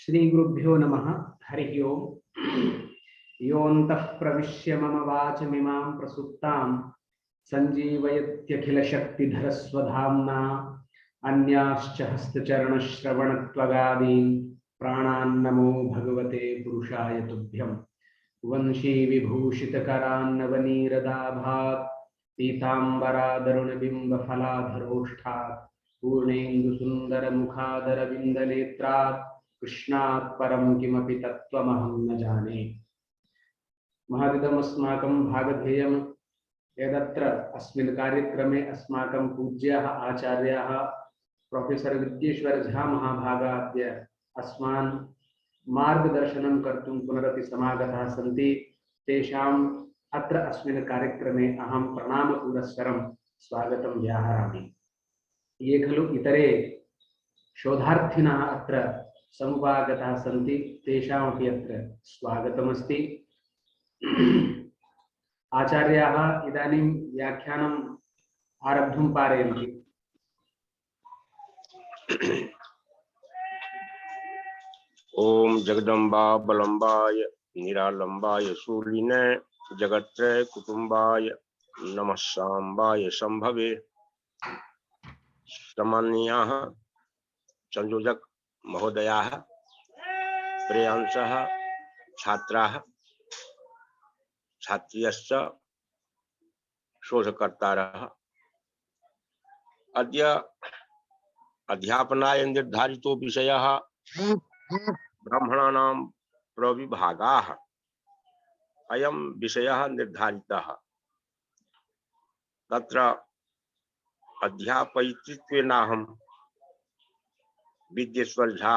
श्री गुरुभ्यो नमः। हरि ओम। योऽन्तः प्रविश्य मम वाचमिमां प्रसुप्तां सञ्जीवयत्यखिलशक्तिधरस्वधाम्ना अन्याश्च हस्तचरणश्रवणत्वगादीन् प्राणान्नमो भगवते पुरुषाय तुभ्यं। वंशी विभूषितकरान्नवनीरदाभात् पीताम्बरादरुणबिम्बफलाधरोष्ठात् पूर्णेन्दुसुन्दरमुखादरविन्दनेत्रात् कृष्णात् परं किमपि तत्त्वमहं न जाने। महदिदमस्माकं भागधेयं यदत्र अस्मिन् कार्यक्रमे अस्माकं पूज्याः आचार्याः प्रोफेसर विद्येश्वर झा महाभागाद्य अस्मान् मार्गदर्शनं कर्तुं पुनरपि समागताः सन्ति। तेषाम् अत्र अस्मिन् कार्यक्रमे अहं प्रणामपुरस्सरं स्वागतं व्याहरामि। ये खलु इतरे शोधार्थिनः अत्र समुपागताः सन्ति, तेषामपि अत्र स्वागतमस्ति। आचार्याः इदानीं व्याख्यानम् आरब्धुं पारयन्ति। ओम जगदम्बा बलम्बाय निरालंबाय शूलिने जगत्त्रय कुटुंबाय नमः सांबाय संभवे। सम्माननीयाः संयोजक महोदयाः, प्रियांशः छात्राः छात्र्यश्च शोधकर्तारः, अद्य अध्यापनाय निर्धारितो विषयः ब्राह्मणानां प्रविभागाः। अयं विषयः निर्धारितः। तत्र अध्यापयित्वेनाहं विद्येश्वर झा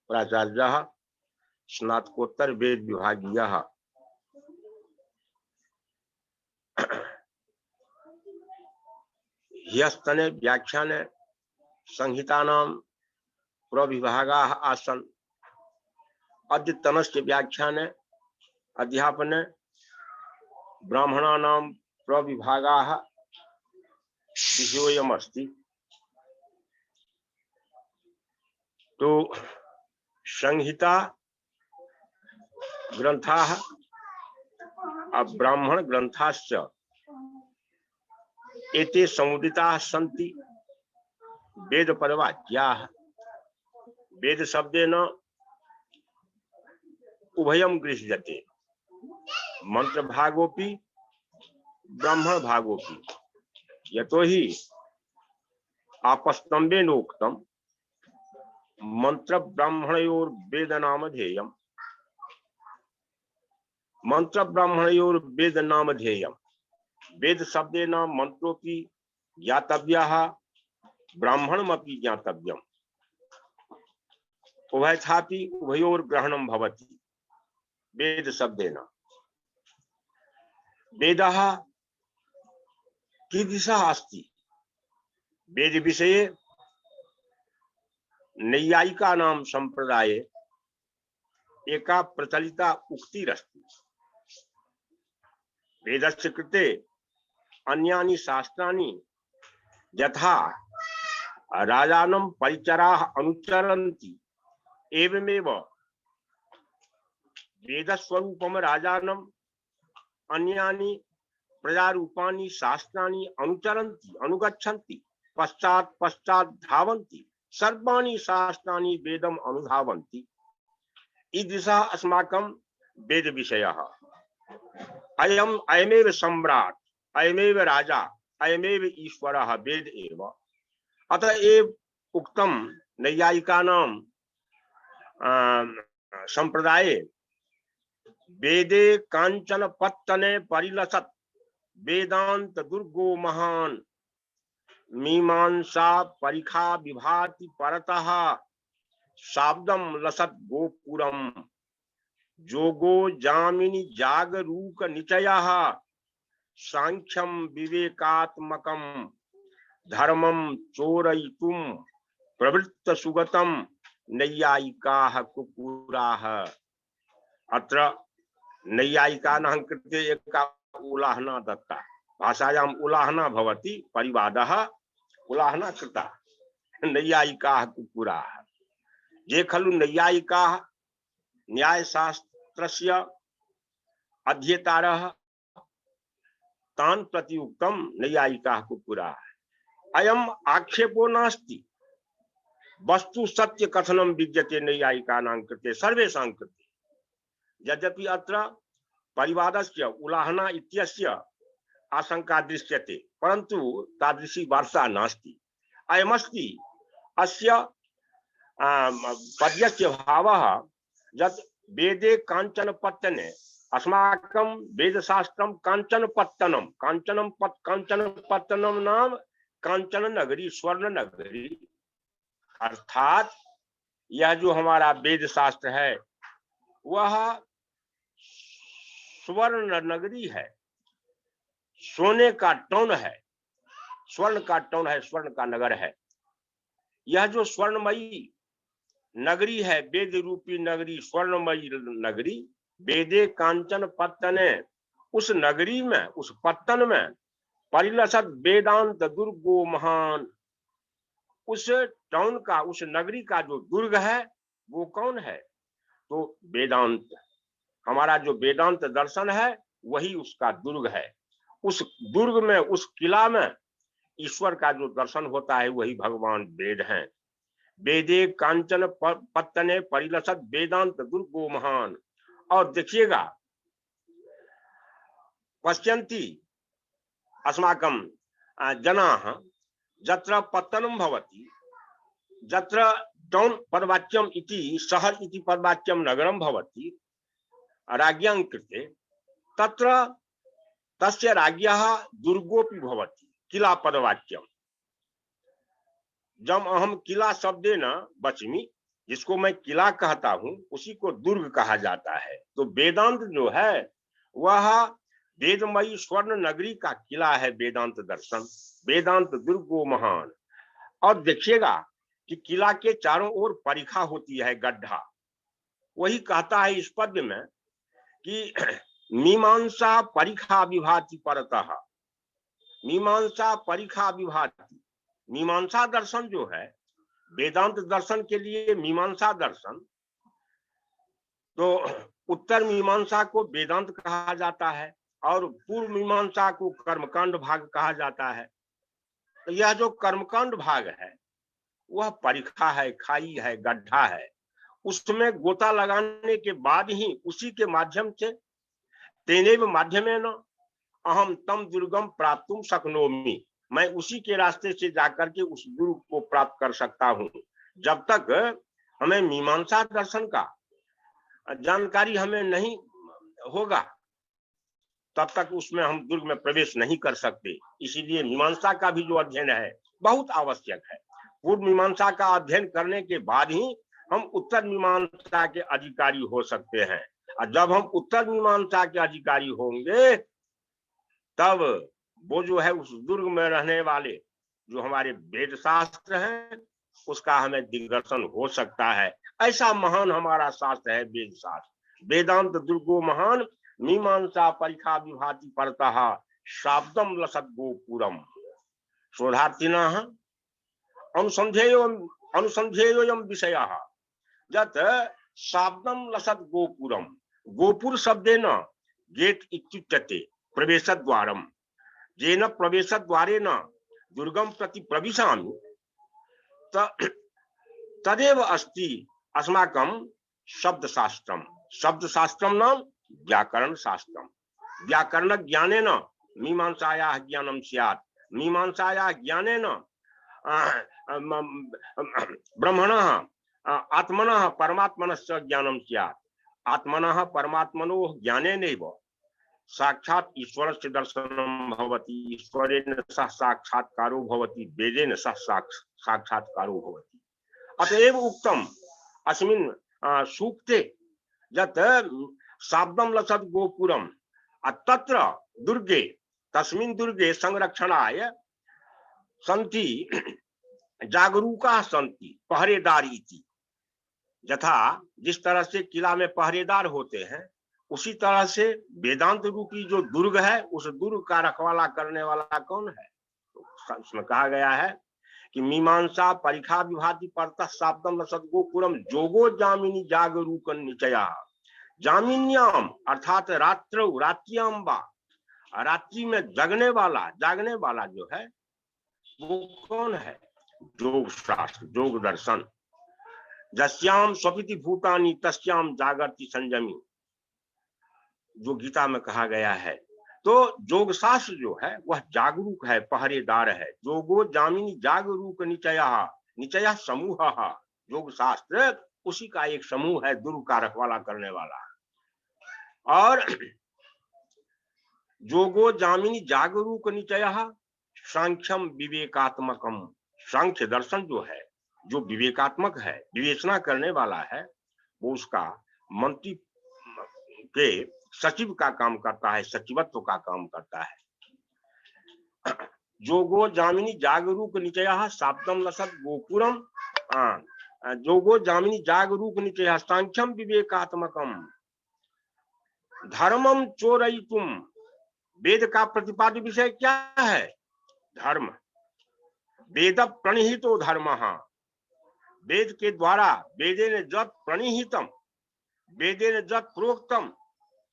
प्राचार्यः स्नातकोत्तर वेद विभागीयः। ह्यस्तने व्याख्याने संहितानां प्रविभागाः आसन्। अद्यतनस्य व्याख्याने अध्यापने ब्राह्मणानां प्रविभागाः विषयोऽयमस्ति। तो संहिता ग्रंथाः ब्राह्मण ग्रंथाश्च एते समुदिताः सन्ति वेद परवाक्याः। वेद शब्देन उभयं गृह्यते, मंत्र भागोपि ब्राह्मण भागोपि। यतोहि आपस्तम्भेनोक्तं मंत्र ब्राह्मणयोर्वेद नामधेयम्। मंत्र ब्राह्मणयोर्वेद नामधेयम्। वेद शब्देन मंत्रोपि ज्ञातव्यः, ब्राह्मणमपि ज्ञातव्यम्। उभयथापि उभयोर्ग्रहणं भवति वेद शब्देन। वेदः कीदृशः अस्ति? वेद विषये नैयायिकानां संप्रदाये एका प्रचलिता उक्तिरस्ति। वेदस्य कृते अन्यानि शास्त्राणि यथा राजानं परिचराः अनुचरन्ति, एवमेव वेदस्वरूपं राजानं अन्यानि प्रजारूपाणि शास्त्राणि अनुचरन्ति, अनुगच्छन्ति, पश्चात् पश्चात् धावन्ति। सर्वाणि शास्त्राणि वेदम् अनुधावन्ति। ईदृशः अस्माकं वेद विषयः। अयमेव सम्राट्, अयमेव राजा, अयमेव ईश्वरः वेद एव। अतः एव उक्तं नैयायिकानां संप्रदाये वेदे कांचन पत्तने परिलसत् वेदांत दुर्गो महान् मीमांसा परिखा विभाति परतः शाब्दम लसत् गोपुरम जोगो जामिनी जागरूक निचयः सांख्यम विवेकात्मकम धर्मम चोरयितुम प्रवृत्त सुगतम नैयायिकाः कुकुराः। अत्र नैयायिकानां कृते एका उलाहना दत्ता। भाषायाम् उलाहना भवति, परिवादः उलाहना कृता। नैयायिकाः कुकुराः। ये खलु नैयायिकाः न्यायशास्त्रस्य अध्येतारः तान् प्रति उक्तं नैयायिकाः कुक्कुराः। अयम् आक्षेपो नास्ति, वस्तु सत्य कथनं विद्यते नैयायिकानां कृते सर्वेषां कृते। यद्यपि अत्र परिवादस्य उल्लङ्घना इत्यस्य आशंका दृश्यते, परन्तु तादृशी वार्ता नास्ति। अयमस्ति अस्य पद्यस्य भावः यत् वेदे काञ्चन पत्तने, अस्माकं वेदशास्त्रं काञ्चन पत्तनं, काञ्चन पत्तनं नाम काञ्चन नगरी, स्वर्ण नगरी, अर्थात यह जो हमारा वेद शास्त्र है वह स्वर्ण नगरी है, सोने का टौन है, स्वर्ण का टौन है, स्वर्ण का नगर है। यह जो स्वर्णमयी नगरी है, वेद रूपी नगरी, स्वर्णमयी नगरी, वेदे कांचन पत्तने, उस नगरी में, उस पत्तन में परिलसत वेदांत दुर्गो महान, उस टाउन का, उस नगरी का जो दुर्ग है वो कौन है? तो वेदांत, हमारा जो वेदांत दर्शन है वही उसका दुर्ग है। उस दुर्ग में, उस किला में ईश्वर का जो दर्शन होता है वही भगवान वेद हैं। वेदे कांचन पत्तने परिलसत वेदांत दुर्गो महान। और देखिएगा, पश्यन्ति अस्माकं जनाः जत्र पत्तनं भवति, जत्र टाउन पदवाच्यम इति शहर इति पदवाच्यम नगरम भवति राज्ञां कृते, तत्र तस्य राज्ञः दुर्गोपि भवति, किला पदवाच्यम। जब अहम किला शब्देन बच्मि, जिसको मैं किला कहता हूं, उसी को दुर्ग कहा जाता है। तो वेदांत जो है वह वेदमयी स्वर्ण नगरी का किला है, वेदांत दर्शन, वेदांत दुर्गो महान। और देखिएगा कि किला के चारों ओर परिखा होती है, गड्ढा। वही कहता है इस पद्य में कि मीमांसा परिखा विभाति परतः, मीमांसा परिखा विभाति। मीमांसा दर्शन जो है, वेदांत दर्शन के लिए मीमांसा दर्शन, तो उत्तर मीमांसा को वेदांत कहा जाता है और पूर्व मीमांसा को कर्मकांड भाग कहा जाता है। तो यह जो कर्मकांड भाग है वह परिखा है, खाई है, गड्ढा है। उसमें गोता लगाने के बाद ही उसी के माध्यम से, तेनेव माध्यमेन अहम तम दुर्गम प्राप्तुम शक्नोमि, मैं उसी के रास्ते से जाकर के उस दुर्ग को प्राप्त कर सकता हूं। जब तक हमें मीमांसा दर्शन का जानकारी हमें नहीं होगा तब तक उसमें हम दुर्ग में प्रवेश नहीं कर सकते। इसीलिए मीमांसा का भी जो अध्ययन है बहुत आवश्यक है। पूर्व मीमांसा का अध्ययन करने के बाद ही हम उत्तर मीमांसा के अधिकारी हो सकते हैं। और जब हम उत्तर मीमांसा के अधिकारी होंगे तब वो जो है उस दुर्ग में रहने वाले जो हमारे वेद शास्त्र हैं उसका हमें दिग्दर्शन हो सकता है। ऐसा महान हमारा शास्त्र है वेद शास्त्र। वेदांत दुर्गो महान, मीमांसा परिखा विभाति परतः, शाब्दम लसत गोपुरम। शोधार्थिनः अनुसंधेयोयम विषयः यत् शाब्दम लसत गोपुरम। गोपुर शब्देन गेट इत्युच्यते, प्रवेशद्वारम। येन प्रवेशद्वारेण दुर्गम प्रति प्रविशामि तदेव अस्ति अस्माकं शब्दशास्त्रम। शब्दशास्त्रम नाम व्याकरण शास्त्रम। व्याकरण ज्ञानेन मीमांसायाः ज्ञानं स्यात्। मीमांसायाः ज्ञानेन ब्रह्मणः आत्मनः परमात्मनश्च ज्ञानं स्यात्। आत्मनः परमात्मनोः ज्ञानेनैव साक्षात् ईश्वरस्य दर्शनं भवति। ईश्वरेण सह साक्षात्कारो भवति, वेदेन सह साक्षात्कारो भवति। अतएव उक्तम अस्मिन् सूक्ते यत् शाब्दं लसत् गोपुरम, तत्र दुर्गे, तस्मिन् दुर्गे संरक्षणाय सन्ति जागरूकाः सन्ति पहरेदार इति। यथा जिस तरह से किला में पहरेदार होते हैं उसी तरह से वेदांत रूपी जो दुर्ग है उस दुर्ग का रखवाला करने वाला कौन है? तो उसमें कहा गया है कि मीमांसा परीक्षा विभाति परतः शाब्दम रसद गोपुरम जोगो जामिनी जागरूक निचया। जामिन्याम अर्थात रात्रौ रात्रियाम बा, रात्रि में जागने वाला जो है वो कौन है? योग शास्त्र, योग दर्शन। जस्याम स्वपिति भूतानि तस्याम जागर्ति संयमी, जो गीता में कहा गया है। तो योग शास्त्र जो है वह जागरूक है, पहरेदार है। योगो जामिनी जागरूक निचया, निचया समूह, योग शास्त्र उसी का एक समूह है, दुर्ग का रखवाला करने वाला। और योगो जामिनी जागरूक निचया सांख्यम विवेकात्मकम, सांख्य दर्शन जो है, जो विवेकात्मक है, विवेचना करने वाला है, वो उसका मंत्री के सचिव का काम करता है, सचिवत्व का काम करता है। जोगो जामिनी जागरूक निचया शाब्दम लसत गोपुरम, जोगो जामिनी जागरूक निचया सांख्यम विवेकात्मकम धर्मम चोरयितुम। वेद का प्रतिपाद्य विषय क्या है? धर्म। वेद प्रणिहितो धर्म, वेद के द्वारा, वेदेन जत प्रणिहितम, वेदेन जत प्रोक्तम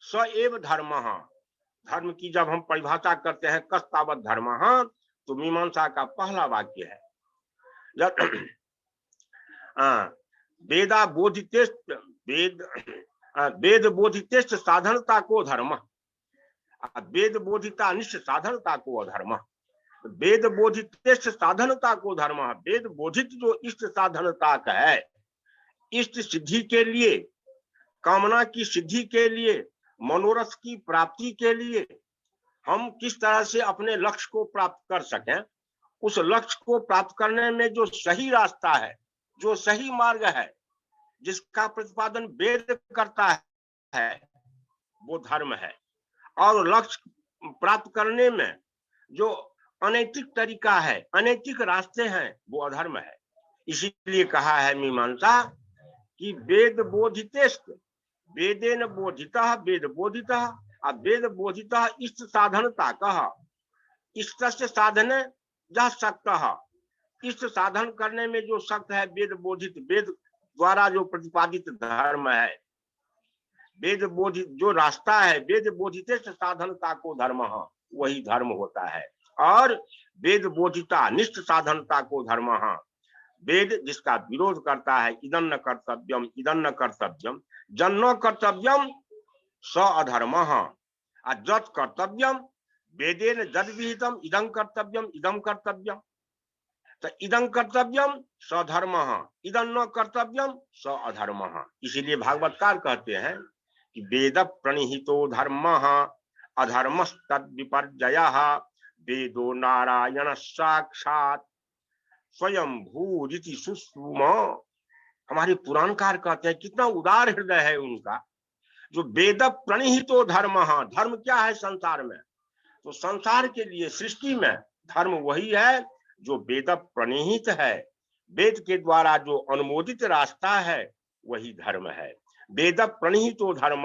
स एव धर्म। धर्म की जब हम परिभाषा करते हैं कस्तावत धर्म, तो मीमांसा का पहला वाक्य है जब वेदा बोधितेष्ट, वेद बोधितेष्ट साधनता को धर्म, वेद बोधिता निष्ठ साधनता को अधर्म। वेद बोधितेष्ट साधनता को धर्म, वेद बोधित जो इष्ट साधनता का है, इष्ट सिद्धि के लिए, कामना की सिद्धि के लिए, मनोरथ की प्राप्ति के लिए, हम किस तरह से अपने लक्ष्य को प्राप्त कर सकें, उस लक्ष्य को प्राप्त करने में जो सही रास्ता है, जो सही मार्ग है, जिसका प्रतिपादन वेद करता है, वो धर्म है। और लक्ष्य प्राप्त करने में जो अनैतिक तरीका है, अनैतिक रास्ते हैं, वो अधर्म है। इसीलिए कहा है मीमांसा कि वेद बोधितेष्ट, वेदेन बोधितः, वेद बोधितः, वेद बोधितः इष्ट साधनता कहा, इष्ट से साधने जा सकता, इष्ट साधन करने में जो शक्त है वेद बोधित, वेद द्वारा जो प्रतिपादित धर्म है, वेद बोधित जो रास्ता है, वेद बोधित साधनता को धर्म, वही धर्म होता है। और वेद बोधिता निष्ठ साधनता को धर्म, वेद जिसका विरोध करता है, इदं न कर्तव्यम, इदं न कर्तव्यम, जन्नो कर्तव्यम स अधर्म, जत कर्तव्यम वेदेन जद विहितम इदं कर्तव्यम, इदं कर्तव्यम, तो इदं कर्तव्यम स धर्म, इदं न कर्तव्यम स अधर्म। इसीलिए भागवतकार कहते हैं कि वेद प्रणिहितो धर्म अधर्म तद विपर्जयः, वेदो नारायण साक्षात स्वयं भूरिति सुश्रुम। हमारे पुराणकार कहते हैं, कितना उदार हृदय है उनका, जो वेद प्रणिहितो धर्म, धर्म क्या है संसार में? तो संसार के लिए, सृष्टि में धर्म वही है जो वेद प्रणिहित है, वेद के द्वारा जो अनुमोदित रास्ता है वही धर्म है। वेद प्रणिहितो धर्म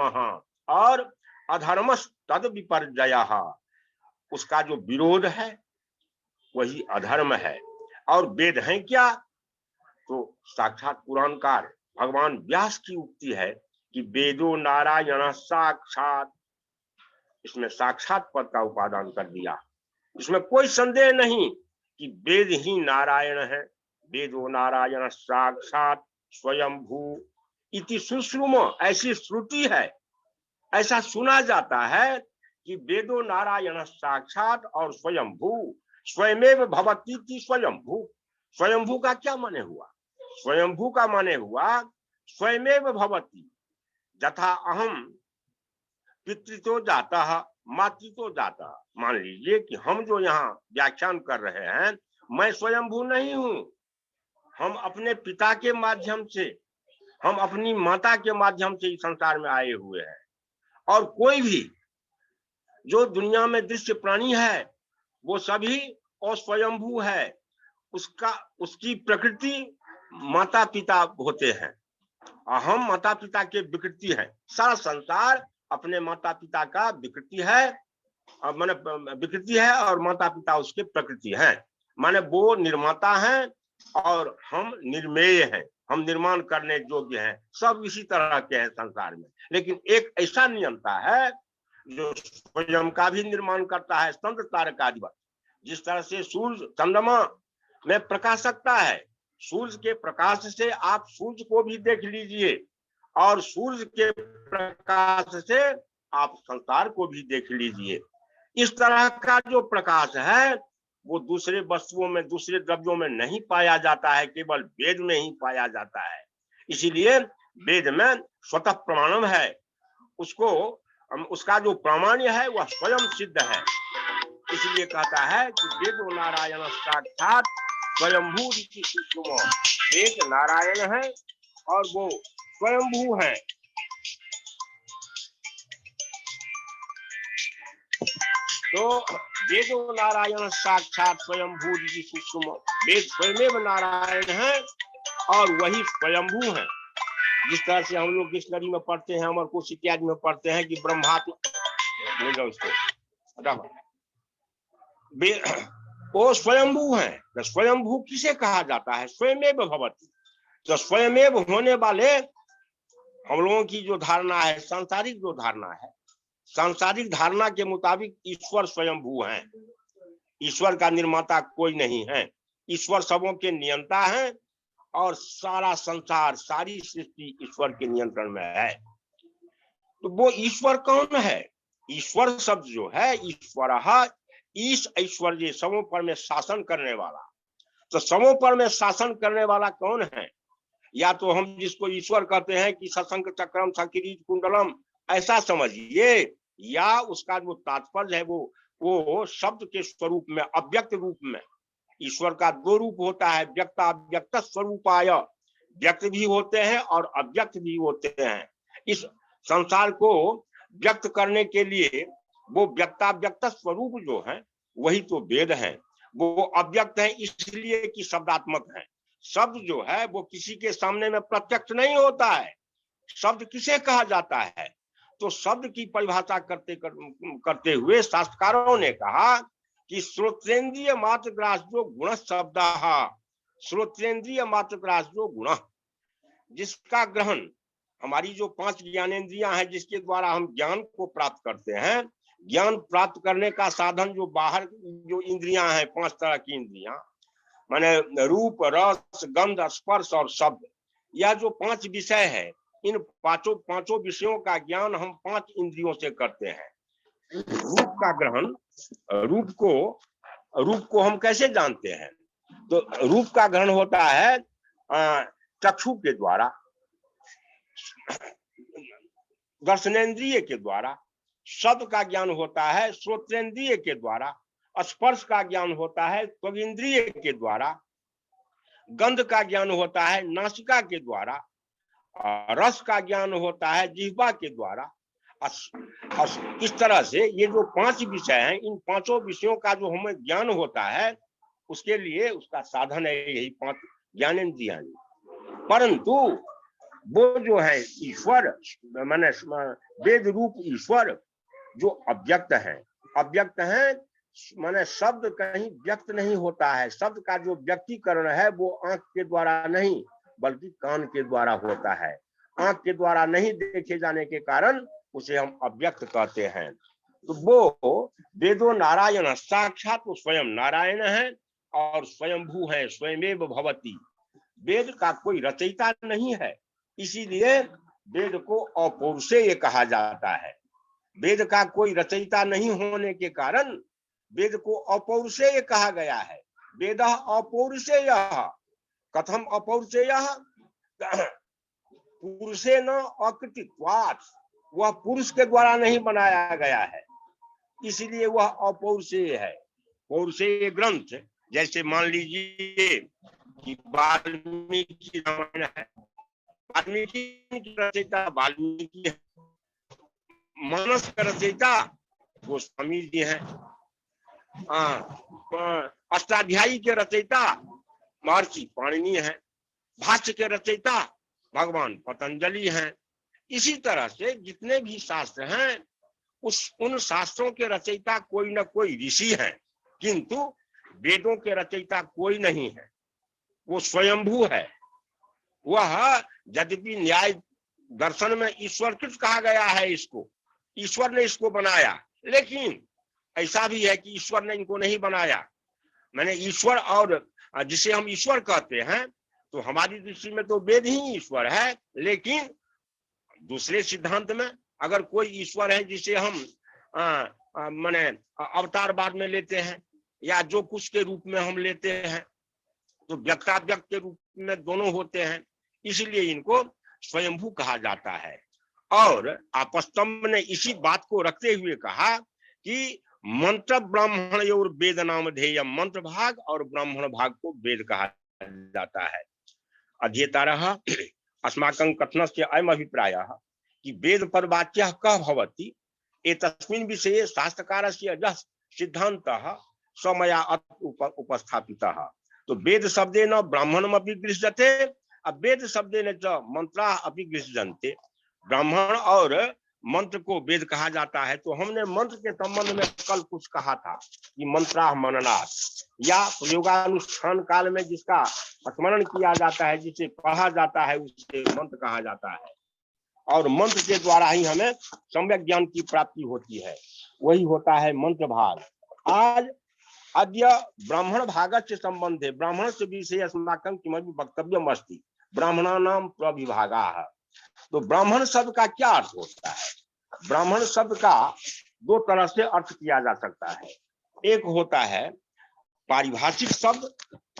और अधर्म तद विपर्जयः, उसका जो विरोध है वही अधर्म है। और वेद है क्या? तो साक्षात पुराणकार भगवान व्यास की उक्ति है कि वेदो नारायण साक्षात, इसमें साक्षात पद का उपादान कर दिया। इसमें कोई संदेह नहीं कि वेद ही नारायण है। वेदो नारायण साक्षात स्वयंभू इति सुश्रुम, ऐसी श्रुति है, ऐसा सुना जाता है कि वेदो नारायण साक्षात और स्वयंभू, स्वयमेव भवतीति स्वयंभू। स्वयंभू का क्या माने हुआ? स्वयंभू का माने हुआ स्वयमेव भवती, यथा अहम पितृतो जाता मातृतो जाता। मान लीजिए कि हम जो यहाँ व्याख्यान कर रहे हैं, मैं स्वयंभू नहीं हूं, हम अपने पिता के माध्यम से, हम अपनी माता के माध्यम से इस संसार में आए हुए हैं। और कोई भी जो दुनिया में दृश्य प्राणी है वो सभी अस्वयंभू है, उसकी प्रकृति माता पिता होते हैं, हम माता पिता के विकृति हैं। सारा संसार अपने माता पिता का विकृति है, विकृति है, और माता पिता उसके प्रकृति हैं। माने वो निर्माता हैं और हम निर्मेय हैं, हम निर्माण करने योग्य हैं। सब इसी तरह के हैं संसार में, लेकिन एक ऐसा नियंता है जो स्वयं का भी निर्माण करता है, चंद्र तारकाधिपति। जिस तरह से सूर्य चंद्रमा में प्रकाशकता है, सूर्य के प्रकाश से आप सूर्य को भी देख लीजिए और सूर्य के प्रकाश से आप संसार को भी देख लीजिए। इस तरह का जो प्रकाश है वो दूसरे वस्तुओं में, दूसरे द्रव्यों में नहीं पाया जाता है, केवल वेद में ही पाया जाता है। इसीलिए वेद में स्वतः प्रमाणम है, उसको उसका जो प्रामाण्य है वह स्वयं सिद्ध है। इसलिए कहता है कि वेदो नारायण साक्षात स्वयंभू ऋषि सुषुमो। वेद नारायण है और वो स्वयंभू है। तो वेदो नारायण साक्षात स्वयंभू ऋषि सुषुमो। वेद स्वयमेव नारायण है और वही स्वयंभू है। जिस तरह से हम लोग डिक्शनरी में पढ़ते हैं, अमर कोश इत्यादि में पढ़ते हैं कि ब्रह्मात्मा, वो स्वयंभू है। तो स्वयंभू किसे कहा जाता है? स्वयमेव भवति। तो स्वयमेव होने वाले हम लोगों की जो धारणा है, सांसारिक जो धारणा है, सांसारिक धारणा के मुताबिक ईश्वर स्वयंभू हैं। ईश्वर का निर्माता कोई नहीं है, ईश्वर सबों के नियंता हैं और सारा संसार, सारी सृष्टि ईश्वर के नियंत्रण में है। तो वो ईश्वर कौन है? ईश्वर शब्द जो है, ईश्वर ईश ऐश्वर्य, समों पर में शासन करने वाला। तो समों पर में शासन करने वाला कौन है? या तो हम जिसको ईश्वर कहते हैं कि सशंक चक्रम सकिरीट कुंडलम, ऐसा समझिए, या उसका जो तात्पर्य है वो शब्द के स्वरूप में, अव्यक्त रूप में। ईश्वर का दो रूप होता है, व्यक्त अव्यक्त स्वरूपाय। व्यक्त भी होते हैं और अव्यक्त भी होते हैं। इस संसार को व्यक्त करने के लिए वो व्यक्ताव्यक्त स्वरूप जो है वही तो वेद है। वो अव्यक्त है इसलिए कि शब्दात्मक है। शब्द जो है वो किसी के सामने में प्रत्यक्ष नहीं होता है। शब्द किसे कहा जाता है? तो शब्द की परिभाषा करते हुए शास्त्रकारों ने कहा कि श्रोत्रेंद्रिय मात्र ग्राह्यो गुण शब्द, श्रोत्रेंद्रिय मात्र ग्राह्यो गुण, जिसका ग्रहण, हमारी जो 5 ज्ञानेंद्रियां हैं जिसके द्वारा हम ज्ञान को प्राप्त करते हैं, ज्ञान प्राप्त करने का साधन जो बाहर जो इंद्रियां हैं, 5 तरह की इंद्रियां, माने रूप, रस, गंध, स्पर्श और शब्द, यह जो 5 विषय है, इन पांचों विषयों का ज्ञान हम 5 इंद्रियों से करते हैं। रूप का ग्रहण, रूप को हम कैसे जानते हैं? तो रूप का ग्रहण होता है चक्षु के द्वारा, दर्शनेन्द्रिय के द्वारा। शब्द का ज्ञान होता है श्रोत्रेंद्रिय के द्वारा। स्पर्श का ज्ञान होता है त्वगिंद्रिय के द्वारा। गंध का ज्ञान होता है नासिका के द्वारा। रस का ज्ञान होता है जिह्वा के द्वारा। इस तरह से ये जो 5 विषय हैं, इन 5 विषयों का जो हमें ज्ञान होता है, उसके लिए उसका साधन है यही 5 ज्ञानेंद्रियां। परंतु वो जो है ईश्वर, माने वेद रूप ईश्वर जो अव्यक्त है, माने शब्द कहीं व्यक्त नहीं होता है। शब्द का जो व्यक्तिकरण है वो आंख के द्वारा नहीं बल्कि कान के द्वारा होता है। आंख के द्वारा नहीं देखे जाने के कारण उसे हम अव्यक्त कहते हैं। तो वो वेदो नारायण, साक्षात वो स्वयं नारायण है और स्वयंभू है, स्वयमेव भवति। वेद का कोई रचयिता नहीं है, इसीलिए वेद को अपौरुषेय कहा जाता है। वेद का कोई रचयिता नहीं होने के कारण वेद को अपौरुषेय कहा गया है। वेद अपौरुषेय, कथम अपौरुषेय? पुरुषेण अकृतित्वात्, वह पुरुष के द्वारा नहीं बनाया गया है, इसलिए वह अपौरुषेय है। पौरुषेय ग्रंथ, जैसे मान लीजिए कि वाल्मीकि रामायण है, वाल्मीकि की रचयिता वाल्मीकि है, मानस का रचयिता गोस्वामी जी हैं, अष्टाध्यायी के रचयिता महर्षि पाणिनि हैं, भाष्य के रचयिता भगवान पतंजलि हैं। इसी तरह से जितने भी शास्त्र हैं उन शास्त्रों के रचयिता कोई न कोई ऋषि हैं, किंतु वेदों के रचयिता कोई नहीं है, वो स्वयंभू है। वह यद्यपि न्याय दर्शन में ईश्वरकृत कहा गया है, इसको ईश्वर ने इसको बनाया, लेकिन ऐसा भी है कि ईश्वर ने इनको नहीं बनाया। मैंने ईश्वर, और जिसे हम ईश्वर कहते हैं, तो हमारी दृष्टि में तो वेद ही ईश्वर है, लेकिन दूसरे सिद्धांत में अगर कोई ईश्वर है जिसे हम माने अवतारवाद में लेते हैं या जो कुछ के रूप में हम लेते हैं, तो व्यक्ताव्यक्त के रूप में दोनों होते हैं, इसलिए इनको स्वयंभू कहा जाता है। और आपस्तंभ ने इसी बात को रखते हुए कहा कि मंत्र ब्राह्मण और वेद नाम ध्येय, मंत्र भाग और ब्राह्मण भाग को वेद कहा जाता है। अध्येतारः अस्माकं कथनस्य अयम् अभिप्रायः कि वेद परवाच्यः कः भवति एतस्मिन् विषये शास्त्रकारस्य यः सिद्धान्तः स मया उपस्थापितः। तो वेद शब्देन ब्राह्मणमपि गृह्यते, वेद शब्देन च मंत्राः अपि गृह्यन्ते। ब्राह्मण और मंत्र को वेद कहा जाता है। तो हमने मंत्र के संबंध में कल कुछ कहा था कि मंत्राः मननात्, या प्रयोगानुष्ठान काल में जिसका स्मरण किया जाता है, जिसे पढ़ा जाता है, उसे मंत्र कहा जाता है। और मंत्र के द्वारा ही हमें सम्यक ज्ञान की प्राप्ति होती है, वही होता है मंत्र भाग। आज अद्य ब्राह्मण भागस्य संबंधे ब्राह्मणस्य विषये अस्माकं किमपि वक्तव्यम् अस्ति। ब्राह्मणानां प्रविभागाः। तो ब्राह्मण शब्द का क्या अर्थ होता है? ब्राह्मण शब्द का दो तरह से अर्थ किया जा सकता है। एक होता है पारिभाषिक शब्द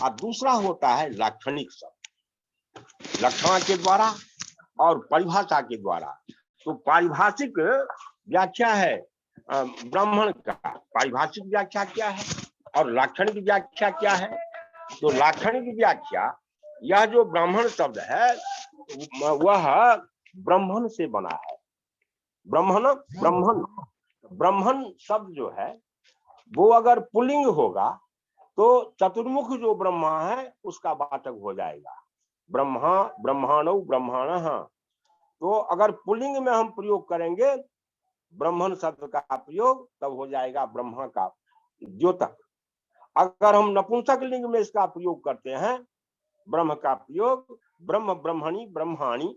और दूसरा होता है लाक्षणिक शब्द, लक्षणा के द्वारा और परिभाषा के द्वारा। तो पारिभाषिक व्याख्या है ब्राह्मण का, पारिभाषिक व्याख्या क्या है और लाक्षणिक व्याख्या क्या है? तो लाक्षणिक व्याख्या, यह जो ब्राह्मण शब्द है वह ब्राह्मण से बना है। ब्राह्मण शब्द जो है वो अगर पुल्लिंग होगा तो चतुर्मुख जो ब्रह्मा है उसका वाचक हो जाएगा, ब्रह्मा, ब्रह्माणो, ब्रह्माणः। तो अगर पुल्लिंग में हम प्रयोग करेंगे ब्राह्मण शब्द का प्रयोग, तब हो जाएगा ब्रह्मा का द्योतक। अगर हम नपुंसक लिंग में इसका प्रयोग करते हैं, ब्रह्म का प्रयोग, ब्रह्म ब्रह्मणि ब्रह्माणि,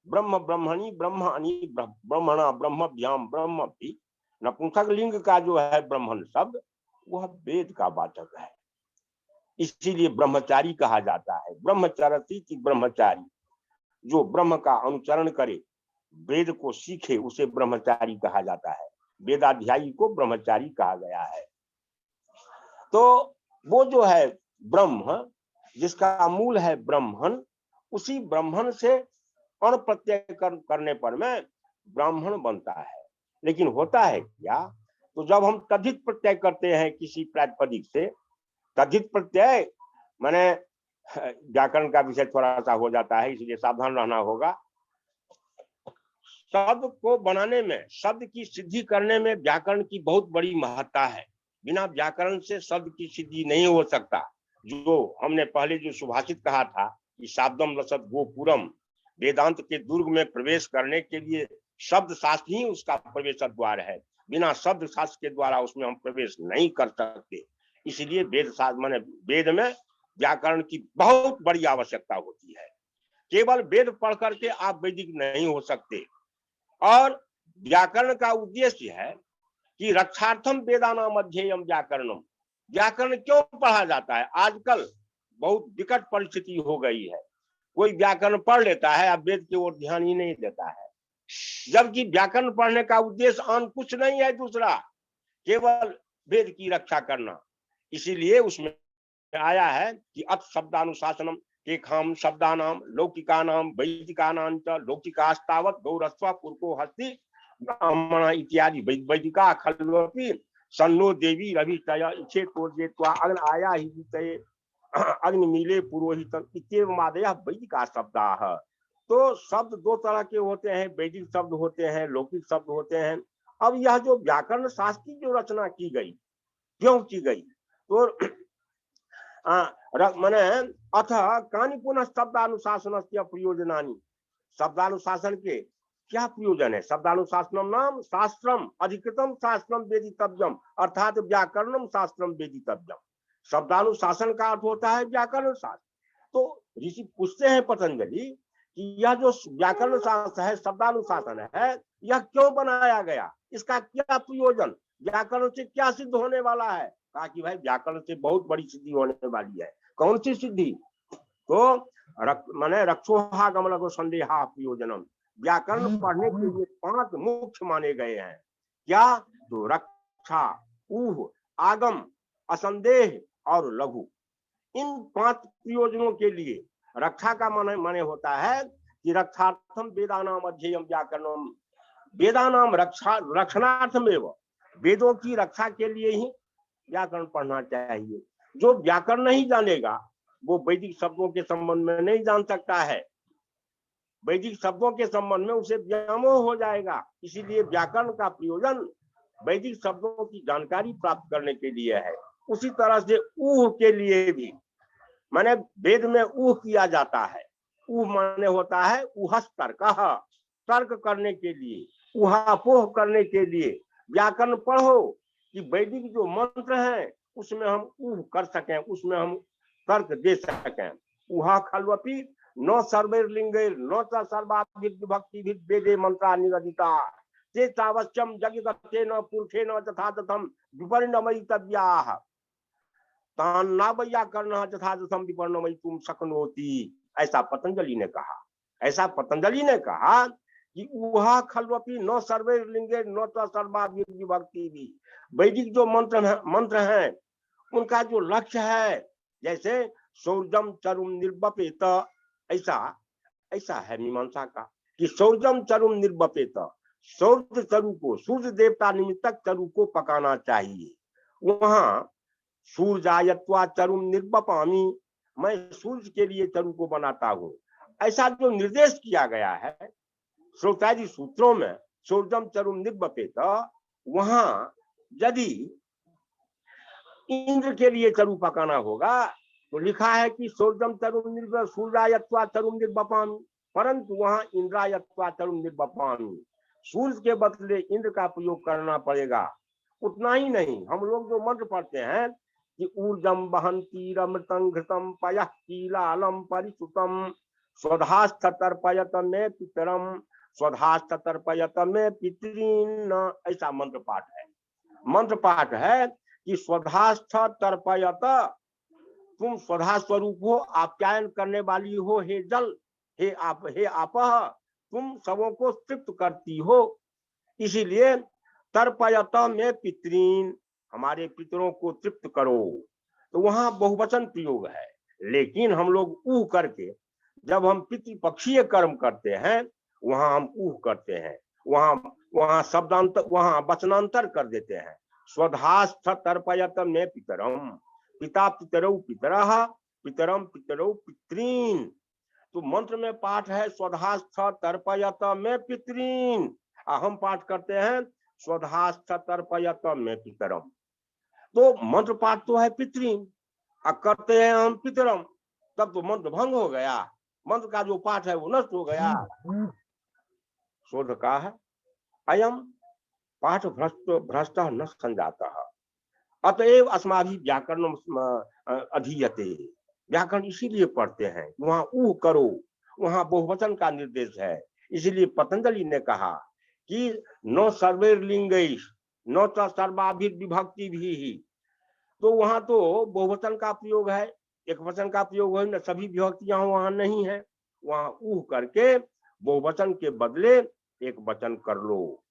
ब्रह्म ब्रह्मणि ब्रह्माणि, ब्रह्मणा ब्रह्मभ्याम ब्रह्म भी। नपुंसक लिंग का जो है ब्राह्मण शब्द वह वेद का वाचक है, इसीलिए ब्रह्मचारी कहा जाता है। ब्रह्मचरति की ब्रह्मचारी, जो ब्रह्म का अनुचरण करे, वेद को सीखे, उसे ब्रह्मचारी कहा जाता है। वेदाध्यायी को ब्रह्मचारी कहा गया है। तो वो जो है ब्रह्म, जिसका मूल है ब्राह्मण, उसी ब्राह्मण से अण प्रत्यय करने पर में ब्राह्मण बनता है। लेकिन होता है क्या? तो जब हम तद्धित प्रत्यय करते हैं किसी प्रातिपदिक से, तद्धित प्रत्यय माने व्याकरण का विषय थोड़ा सा हो जाता है, इसलिए सावधान रहना होगा। शब्द को बनाने में, शब्द की सिद्धि करने में व्याकरण की बहुत बड़ी महत्ता है। बिना व्याकरण से शब्द की सिद्धि नहीं हो सकता। जो हमने पहले जो सुभाषित कहा था कि शाब्दम लसत गोपुरम, वेदांत के दुर्ग में प्रवेश करने के लिए शब्द शास्त्र ही उसका प्रवेश द्वार है। बिना शब्द शास्त्र के द्वारा उसमें हम प्रवेश नहीं कर सकते। इसलिए वेद शास्त्र माने वेद में व्याकरण की बहुत बड़ी आवश्यकता होती है। केवल वेद पढ़ करके आप वैदिक नहीं हो सकते। और व्याकरण का उद्देश्य है कि रक्षार्थम वेदानाम अध्ययनम व्याकरणम। व्याकरण क्यों पढ़ा जाता है? आजकल बहुत विकट परिस्थिति हो गई है, कोई व्याकरण पढ़ लेता है, अब वेद की ओर ध्यान ही नहीं देता है। जबकि व्याकरण पढ़ने का उद्देश्य आन कुछ नहीं है दूसरा, केवल वेद की रक्षा करना। इसीलिए उसमें आया है कि अथ शब्दानुशासनम के खाम शब्दानाम लौकिकानाम वैदिकानां च लौकिकास्तावत् गौरस्व पुरको हस्ति ब्राह्मण इत्यादि वैदिका खल्वपि सन्नो देवी रवितय इच्छे तोर्जेत्वा अग्न आया ही वितये अग्नि मिले पुरोहितम इत्येवमादयः वैदिका शब्दाः। तो शब्द दो तरह के होते हैं, वैदिक शब्द होते हैं, लौकिक शब्द होते हैं। अब यह जो व्याकरण शास्त्र की जो रचना की गई, क्यों की गई? तो माने अथ कानि पुनः शब्दानुशासनस्य प्रयोजनानि। शब्दानुशासन के क्या प्रयोजन है? शब्दानुशासनम नाम शास्त्रम अधिकृतम शास्त्रम वेदितव्यम, अर्थात व्याकरणम शास्त्रम वेदितव्यम। शब्दानुशासन का अर्थ होता है व्याकरण शास्त्र। तो ऋषि पूछते हैं पतंजलि कि यह जो व्याकरण शास्त्र है, शब्दानुशासन है, यह क्यों बनाया गया, इसका क्या प्रयोजन, व्याकरण से क्या सिद्ध होने वाला है। कहा कि भाई व्याकरण से बहुत बड़ी सिद्धि होने वाली है। कौन सी सिद्धि? तो माने रक्षोहागमन संदेहा प्रयोजनम, व्याकरण पढ़ने के लिए 5 मुख्य माने गए हैं। क्या? तो रक्षा, ऊह, आगम, असंदेह और लघु। इन 5 प्रयोजनों के लिए रक्षा का माने होता है कि रक्षार्थम वेदानाम अध्ययम व्याकरणम, वेदानाम रक्षणार्थमेव, वेदों की रक्षा के लिए ही व्याकरण पढ़ना चाहिए। जो व्याकरण नहीं जानेगा वो वैदिक शब्दों के संबंध में नहीं जान सकता है, वैदिक शब्दों के संबंध में उसे व्यामोह हो जाएगा। इसीलिए व्याकरण का प्रयोजन वैदिक शब्दों की जानकारी प्राप्त करने के लिए है। उसी तरह से ऊह के लिए भी, माने वेद में ऊह किया जाता है। ऊह माने होता है ऊहस तर्क, तर्क करने के लिए, ऊहापोह करने के लिए व्याकरण पढ़ो कि वैदिक जो मंत्र हैं उसमें हम ऊह कर सकें, उसमें हम तर्क दे सकें। ऊहा खल्वपि न सर्वैर्लिंगैर् न च सर्वाभिर्विभक्तिभिः वेदे मंत्रा निगदिता ते तावश्यम जगतेन पुरुषेण तथातथं विपरिणमयितव्याः तान्ना व्याकरणः तथातथं विपरिणमयितुं शक्नोति। ऐसा पतंजलि ने कहा। ऐसा पतंजलि ने कहा कि ऊहा खल्वपि न सर्वैर्लिंगैर् न च सर्वाभिर्विभक्तिभिः, वैदिक जो मंत्र हैं उनका जो लक्ष्य है, जैसे सौर्यम चरुम निर्वपेत, ऐसा है मीमांसा का कि सौर्यम चरुम निर्वपेत, सौर्य चरु को, सूर्य देवता निमित्तक चरु को पकाना चाहिए। वहां सूर्यायत्वा चरुम निर्वपामि, मैं सूर्य के लिए चरु को बनाता हूं, ऐसा जो निर्देश किया गया है श्रोतादि सूत्रों में, सौर्यम चरुम निर्वपेत, वहां यदि इंद्र के लिए चरु पकाना होगा तो लिखा है कि सौर्यम चरुम निर्व सूर्यायत्वा चरुम निर्वपामि, परंतु वहां इंद्रायत्वा चरुम निर्वपामि, सूर्य के बदले इंद्र का प्रयोग करना पड़ेगा। उतना ही नहीं, हम लोग जो मंत्र पढ़ते हैं कि ऊर्जम वहंती रमृतं घृतम पयः कीलालम परिसुतम स्वधास्थ तर्पयत में पितरम स्वधास्थ तर्पयत में पितरीन, ऐसा मंत्र पाठ है। मंत्र पाठ है कि स्वधास्थ तर्पयत, तुम स्वधा स्वरूप हो, आप्यायन करने वाली हो, हे जल, हे आप तुम सबों को तृप्त करती हो, इसीलिए तर्पयत में पितरीन, हमारे पितरों को तृप्त करो। तो वहां बहुवचन प्रयोग है, लेकिन हम लोग ऊह करके जब हम पितृपक्षीय कर्म करते हैं वहां हम ऊह करते हैं, वहां शब्दांतर, वहां वचनांतर कर देते हैं। स्वधास्थ तर्पयत में पितरम, पिता पितरौ पितरः, पितरम पितरौ पितरीन। तो मंत्र में पाठ है स्वधास्थ तर्पयत में पितरीन, हम पाठ करते हैं स्वधास्थ तर्पयत में पितरम। तो मंत्र पाठ तो है पितरीन, करते हैं हम पितरम, तब तो मंत्र भंग हो गया, मंत्र का जो पाठ है वो नष्ट हो गया। शोध का है अयम पाठ भ्रष्ट न संजाता, अतएव अस्माभि व्याकरण अधीयते, व्याकरण इसीलिए पढ़ते हैं, वहां ऊह करो, वहां बहुवचन का निर्देश है। इसीलिए पतंजलि ने कहा कि न सर्वैर्लिंगैः न च सर्वाभिर्विभक्तिभिः, तो वहां तो बहुवचन का प्रयोग है, एक वचन का प्रयोग है न, सभी विभक्तियां वहां नहीं है। वहां ऊह करके बहुवचन के बदले एक वचन कर लो,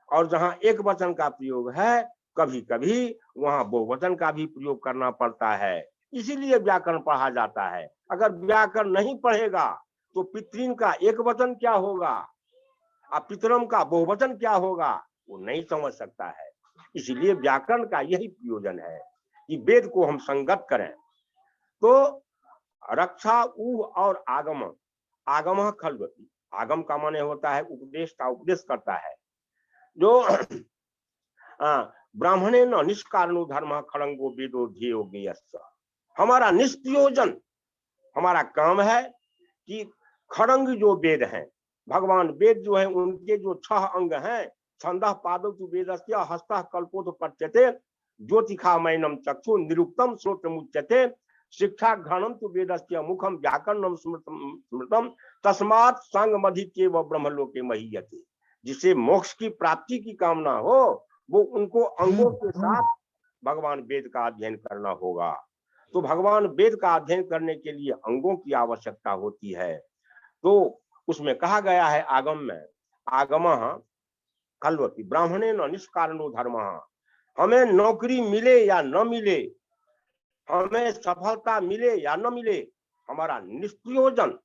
और जहां एक वचन का प्रयोग है कभी कभी वहां बहुवचन का भी प्रयोग करना पड़ता है, इसीलिए व्याकरण पढ़ा जाता है। अगर व्याकरण नहीं पढ़ेगा तो पितृन का एक वचन क्या होगा और पितरम का बहुवचन क्या होगा, वो नहीं समझ सकता है। इसीलिए व्याकरण का यही प्रयोजन है कि वेद को हम संगत करें। तो रक्षा, ऊह और आगम, आगम खल्वति, आगम का माने होता है उपदेश का उपदेश करता है। जो ब्राह्मणे न निष्कारणो धर्म खड़ंगो वेदो ध्येयो ज्ञेयस्य, हमारा निष्प्रयोजन, हमारा काम है कि खड़ंग जो वेद हैं, भगवान वेद जो है उनके जो 6 अंग हैं, छंदः पादौ तु वेदस्य हस्तः कल्पोथ पठ्यते, ज्योतिखामयनम चक्षु निरुक्तम श्रोत्रमुच्यते शिक्षा घ्राणम तो वेदस्य मुखम व्याकरणम स्मृतम तस्मात् संगमधिके व ब्रह्मलोके महीयते। जिसे मोक्ष की प्राप्ति की कामना हो वो उनको अंगों के साथ भगवान वेद का अध्ययन करना होगा। तो भगवान वेद का अध्ययन करने के लिए अंगों की आवश्यकता होती है। तो उसमें कहा गया है आगम में, आगमः खल्वति ब्राह्मणेन निष्कारणो धर्मः। हमें नौकरी मिले या न मिले, हमें सफलता मिले या न मिले, हमारा निष्प्रयोजन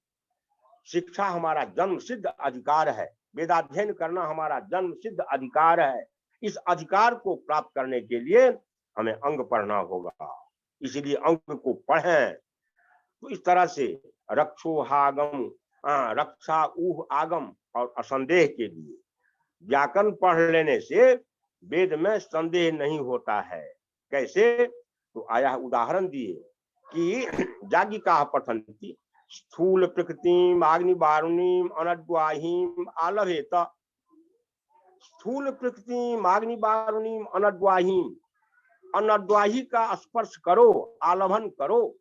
शिक्षा हमारा जन्म सिद्ध अधिकार है, वेदाध्ययन करना हमारा जन्म सिद्ध अधिकार है। इस अधिकार को प्राप्त करने के लिए हमें अंग पढ़ना होगा, इसलिए अंग को पढ़ें। तो इस तरह से रक्षोहागम, रक्षा ऊह आगम और असंदेह के लिए व्याकरण पढ़ लेने से वेद में संदेह नहीं होता है। कैसे? तो आया उदाहरण दिए कि जागिका पठन्ति स्थूल प्रकृतिम अग्निवारुणीम अनद्वाहीम आलभेत। स्थूल प्रकृतिम अग्निवारुणीम अनद्वाहीम, अनद्वाही का स्पर्श करो, आलभन करो।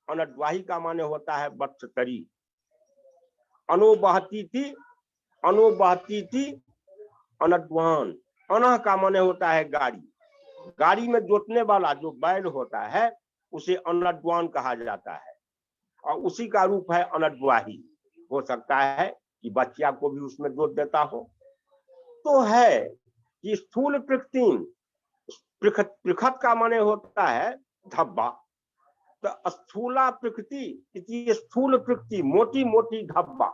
अनद्वाही का माने होता है वत्सतरी। अनोबहती थी अनद्वान। अनह का माने होता है गाड़ी। गाड़ी में जोतने वाला जो बैल होता है उसे अनद्वान कहा जाता है, और उसी का रूप है अनद्वाही। हो सकता है कि बच्चिया को भी उसमें जोत देता हो। तो है कि स्थूल प्रकृति, पृखत का माने होता है धब्बा। तो स्थूला प्रकृति इति स्थूल प्रकृति, मोटी मोटी धब्बा।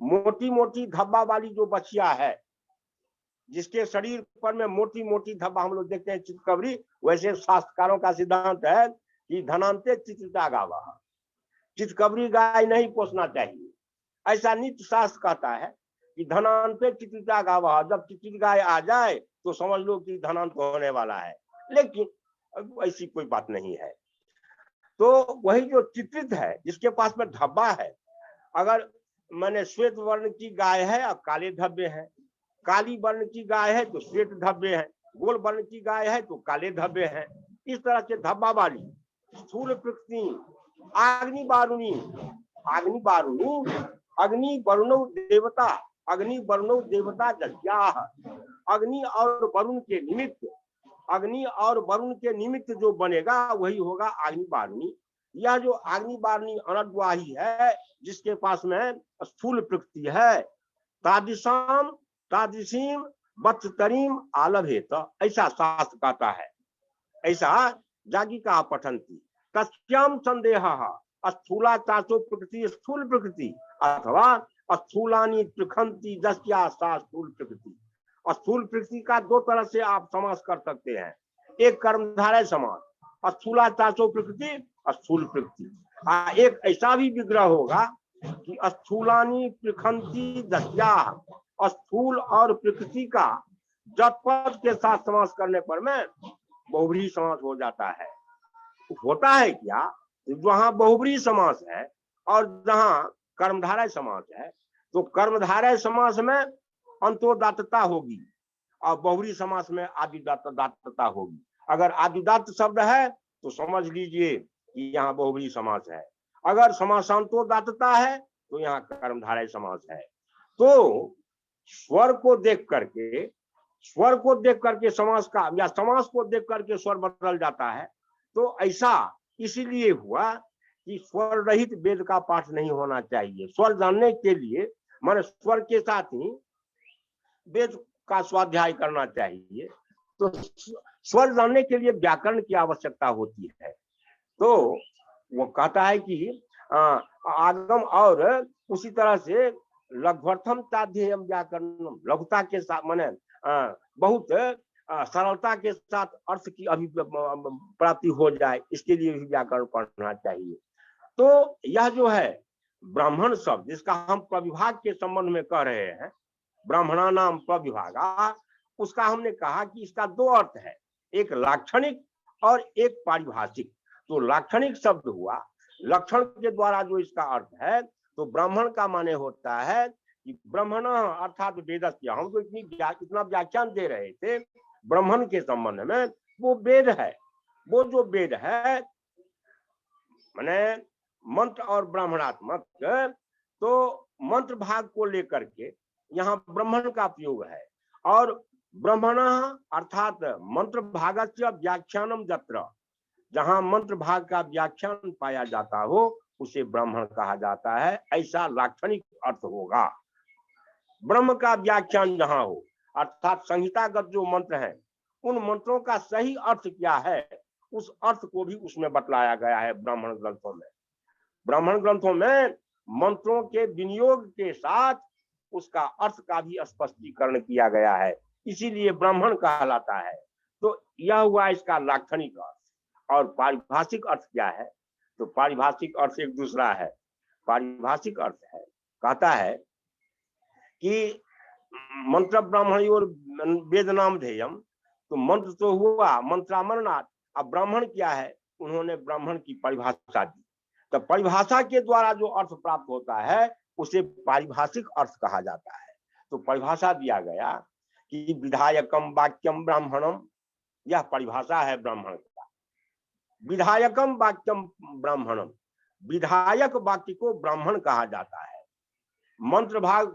मोटी मोटी धब्बा वाली जो बच्चिया है, जिसके शरीर पर में मोटी मोटी धब्बा हम लोग देखते हैं चितकबरी, वैसे शास्त्रकारों का सिद्धांत है कि धनांते चित्रिता गावा, चितकबरी गाय नहीं पोसना चाहिए। ऐसा नित्य शास्त्र कहता है कि धनांते चित्रिता गावा, जब चित्रित गाय आ जाए तो समझ लो कि धनांत होने वाला है। लेकिन ऐसी कोई बात नहीं है। तो वही जो चित्रित है, जिसके पास में धब्बा है, अगर मैंने श्वेत वर्ण की गाय है और काले धब्बे हैं, काली वर्ण की गाय है तो श्वेत धब्बे हैं, गोल वर्ण की गाय है तो काले धब्बे हैं। इस तरह से धब्बा वाली स्थूल प्रकृति। अग्नि वारुणी, अग्नि वारुणी, अग्नि वरुणो देवता, अग्नि वरुणो देवता जज्ञाः। अग्नि और वरुण के निमित्त, अग्नि और वरुण के निमित्त जो बनेगा वही होगा अग्नि वारुणी। यह जो अग्नि वारुणी अनद्वाही है, जिसके पास में स्थूल प्रकृति है, तादृशाम तादृशीम वत्सतरीम आलभेत, ऐसा शास्त्र कहता है। ऐसा जागिका पठन्ति तस्याम संदेहः स्थूला चाचो प्रकृति स्थूल प्रकृति अथवा स्थूलानि प्रखन्ति दस्या सा स्थूल प्रकृति। स्थूल प्रकृति का दो तरह से आप समास कर सकते हैं। एक कर्मधारय समास, स्थूला चाचो प्रकृति स्थूल प्रकृति। एक ऐसा भी विग्रह होगा कि स्थूलानि प्रखन्ति दस्या, स्थूल और प्रकृति का जपद के साथ समास करने पर में बहुब्रीहि समास हो जाता है। होता है क्या, जहां बहुब्रीहि समास है और जहां कर्मधारय समास है, तो कर्मधारय समास में अंतोदात्तता होगी और बहुब्रीहि समास में आदिदात्तता होगी। अगर आदिदात्त शब्द है तो समझ लीजिए कि यहाँ बहुब्रीहि समास है। अगर समासांतोदात्तता है तो यहाँ कर्मधारय समास है। तो स्वर को देख करके समास का, या समास को देख करके स्वर बदल जाता है। तो ऐसा इसीलिए हुआ कि स्वर रहित वेद का पाठ नहीं होना चाहिए। स्वर जानने के लिए माने स्वर के साथ ही वेद का स्वाध्याय करना चाहिए। तो स्वर जानने के लिए व्याकरण की आवश्यकता होती है। तो वो कहता है कि आगम, और उसी तरह से लघुर्थम ताध्येयम व्याकरणम, लघुता के साथ माने बहुत सरलता के साथ अर्थ की अभिप्राप्ति हो जाए, इसके लिए भी व्याकरण पढ़ना चाहिए। तो यह जो है ब्राह्मण शब्द, जिसका हम प्रविभाग के संबंध में कह रहे हैं, ब्राह्मणा नाम प्रविभागा, उसका हमने कहा कि इसका दो अर्थ है, एक लाक्षणिक और एक पारिभाषिक। तो लाक्षणिक शब्द हुआ, लक्षण के द्वारा जो इसका अर्थ है, तो ब्राह्मण का माने होता है कि ब्राह्मण अर्थात वेदस्य। हम तो इतना व्याख्यान दे रहे थे ब्राह्मण के संबंध में, वो वेद है। वो जो वेद है माने मंत्र और ब्राह्मणात्मक, तो मंत्र भाग को लेकर के यहाँ ब्राह्मण का प्रयोग है। और ब्राह्मण अर्थात मंत्र भागस्य व्याख्यानम यत्र, जहां मंत्र भाग का व्याख्यान पाया जाता हो उसे ब्राह्मण कहा जाता है, ऐसा लाक्षणिक अर्थ होगा। ब्रह्म का व्याख्यान जहां हो अर्थात संहितागत जो मंत्र हैं उन मंत्रों का सही अर्थ क्या है उस अर्थ को भी उसमें बतलाया गया है ब्राह्मण ग्रंथों में। ब्राह्मण ग्रंथों में मंत्रों के विनियोग के साथ उसका अर्थ का भी स्पष्टीकरण किया गया है, इसीलिए ब्राह्मण कहलाता है। तो यह हुआ इसका लाक्षणिक अर्थ। और पारिभाषिक अर्थ क्या है? तो पारिभाषिक अर्थ एक दूसरा है। पारिभाषिक अर्थ है, कहता है कि मंत्र ब्राह्मण और वेद नाम ध्येयम, तो मंत्र तो हुआ मंत्रामरणात्, अब ब्राह्मण क्या है? उन्होंने ब्राह्मण की परिभाषा दी। तो परिभाषा के द्वारा जो अर्थ प्राप्त होता है उसे पारिभाषिक अर्थ कहा जाता है। तो परिभाषा दिया गया कि विधायकम वाक्यम ब्राह्मणम, यह परिभाषा है ब्राह्मण का। विधायकम वाक्यम ब्राह्मणम, विधायक वाक्य को ब्राह्मण कहा जाता है। मंत्र भाग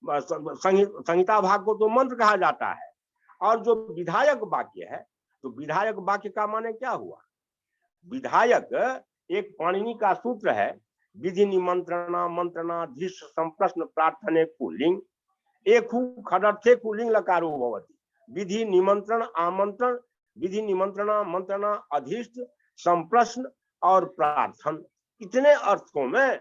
संहिता भाग को तो मंत्र कहा जाता है। और जो विधायक वाक्य है, तो विधायक वाक्य का माने क्या हुआ? विधायक एक पाणिनि का सूत्र है, विधि निमंत्रणा मंत्रणा धीष्ट संप्रश्न प्रार्थने पुल्लिंग एकु खडर्थे पुल्लिंग लकारो भवति। विधि निमंत्रण आमंत्रण, विधि निमंत्रणा मंत्रणा अधिष्ट संप्रश्न और प्रार्थन, इतने अर्थों में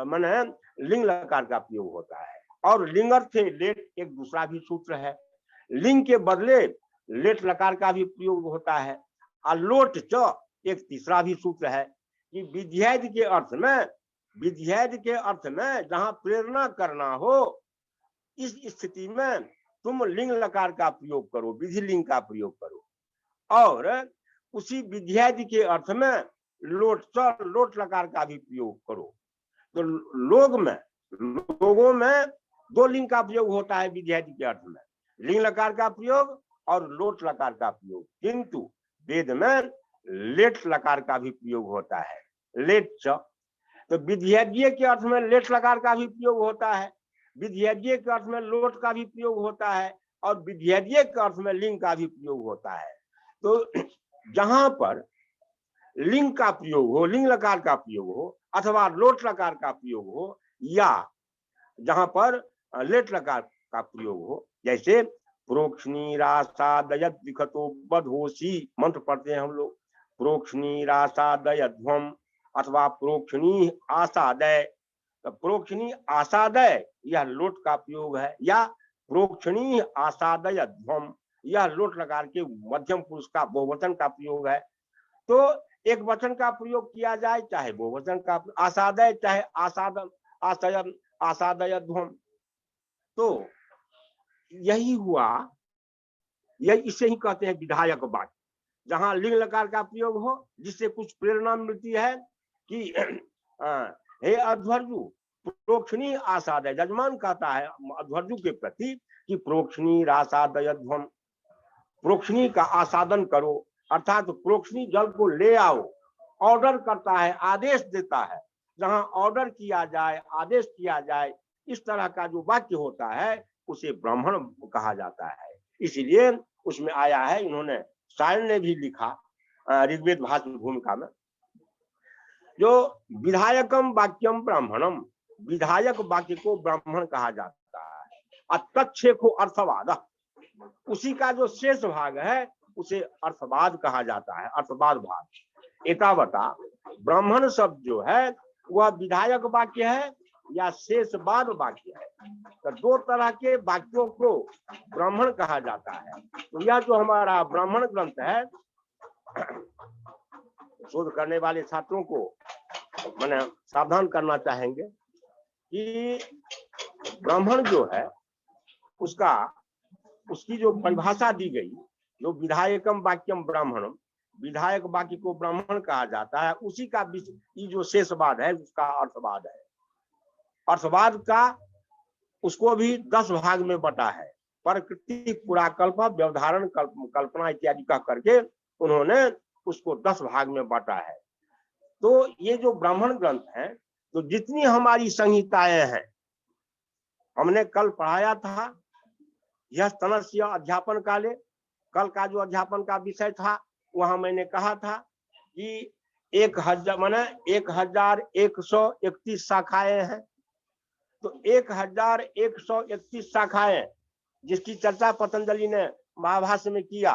माने लिंग लकार का प्रयोग होता है। और लिंगर्थे लेट एक दूसरा भी सूत्र है, लिंग के बदले लेट लकार का भी प्रयोग होता है। और लोट च एक तीसरा भी सूत्र है कि विध्येद के अर्थ में, विध्येद के अर्थ में जहां प्रेरणा करना हो इस स्थिति में तुम लिंग लकार का प्रयोग करो, विधि लिंग का प्रयोग करो। और उसी विध्येद के अर्थ में लोट लकार का भी प्रयोग करो। तो लोगों में दो लिंग का प्रयोग होता है विध्येद के अर्थ में, लिंग लकार का प्रयोग और लोट लकार का प्रयोग। किंतु वेद में लेट लकार का भी प्रयोग होता है, लेट च। तो विध्येद्य के अर्थ में लेट लकार का भी प्रयोग होता है, विध्येद्य के अर्थ में लोट का भी प्रयोग होता है, और विध्येद्य के अर्थ में लिंग का भी प्रयोग होता है। तो जहां पर लिंग का प्रयोग हो, लिंग लकार का प्रयोग हो, अथवा लोट लकार का प्रयोग हो, या जहां पर लेट लकार का प्रयोग हो, जैसे प्रोक्षणी रासादयत विखतो बधोसी मंत्र पढ़ते हैं हम लोग, प्रोक्षणी रासादयध्वम अथवा प्रोक्षणी आसादय। तो प्रोक्षणी आसादय यह लोट का प्रयोग है, या प्रोक्षणी आसादयध्वम यह लोट लकार के मध्यम पुरुष का बहुवचन का प्रयोग है। तो एक वचन का प्रयोग किया जाए चाहे बहुवचन का, आसादय चाहे आसादन आसयन आसादयध्वम। तो यही हुआ, यही इसे ही कहते हैं विधायक वाक्य, जहां लिंग लकार का प्रयोग हो जिससे कुछ प्रेरणा मिलती है कि हे अध्वर्यु प्रोक्षणी आसादय। जजमान कहता है अध्वर्यु के प्रति कि प्रोक्षणी रासादयध्वम, प्रोक्षणी का आसादन करो, अर्थात प्रोक्षणी जल को ले आओ। ऑर्डर करता है, आदेश देता है, जहां ऑर्डर किया जाए, आदेश किया जाए, इस तरह का जो वाक्य होता है उसे ब्राह्मण कहा जाता है। इसलिए उसमें आया है, इन्होंने शायर ने भी लिखा ऋग्वेद भाष्य भूमिका में, जो विधायकम वाक्यम ब्राह्मणम, विधायक वाक्य को ब्राह्मण कहा जाता है। अतच्छेखो अर्थवाद, उसी का जो शेष भाग है उसे अर्थवाद कहा जाता है, अर्थवाद भाग। एतावता ब्राह्मण शब्द जो है वह विधायक वाक्य है या शेषवाद वाक्य है। तो दो तरह के वाक्यों को ब्राह्मण कहा जाता है। तो यह जो हमारा ब्राह्मण ग्रंथ है, शोध करने वाले छात्रों को मैंने सावधान करना चाहेंगे कि ब्राह्मण जो है उसकी जो परिभाषा दी गई, जो विधायकम वाक्यम ब्राह्मणम, विधायक वाक्य को ब्राह्मण कहा जाता है, उसी का ये जो शेषवाद है उसका अर्थवाद है। अर्थवाद का उसको भी 10 भाग में बटा है। प्रकृति पुराकल्प व्यवधारण कल्पना इत्यादि कह करके उन्होंने उसको 10 भाग में बांटा है। तो ये जो ब्राह्मण ग्रंथ है, तो जितनी हमारी संहिताएं हैं, हमने कल पढ़ाया था यह तनस्य अध्यापन काले, कल का जो अध्यापन का विषय था वहां मैंने कहा था कि 1131 शाखाएं हैं। तो 1131 शाखाएं जिसकी चर्चा पतंजलि ने महाभाष्य में किया,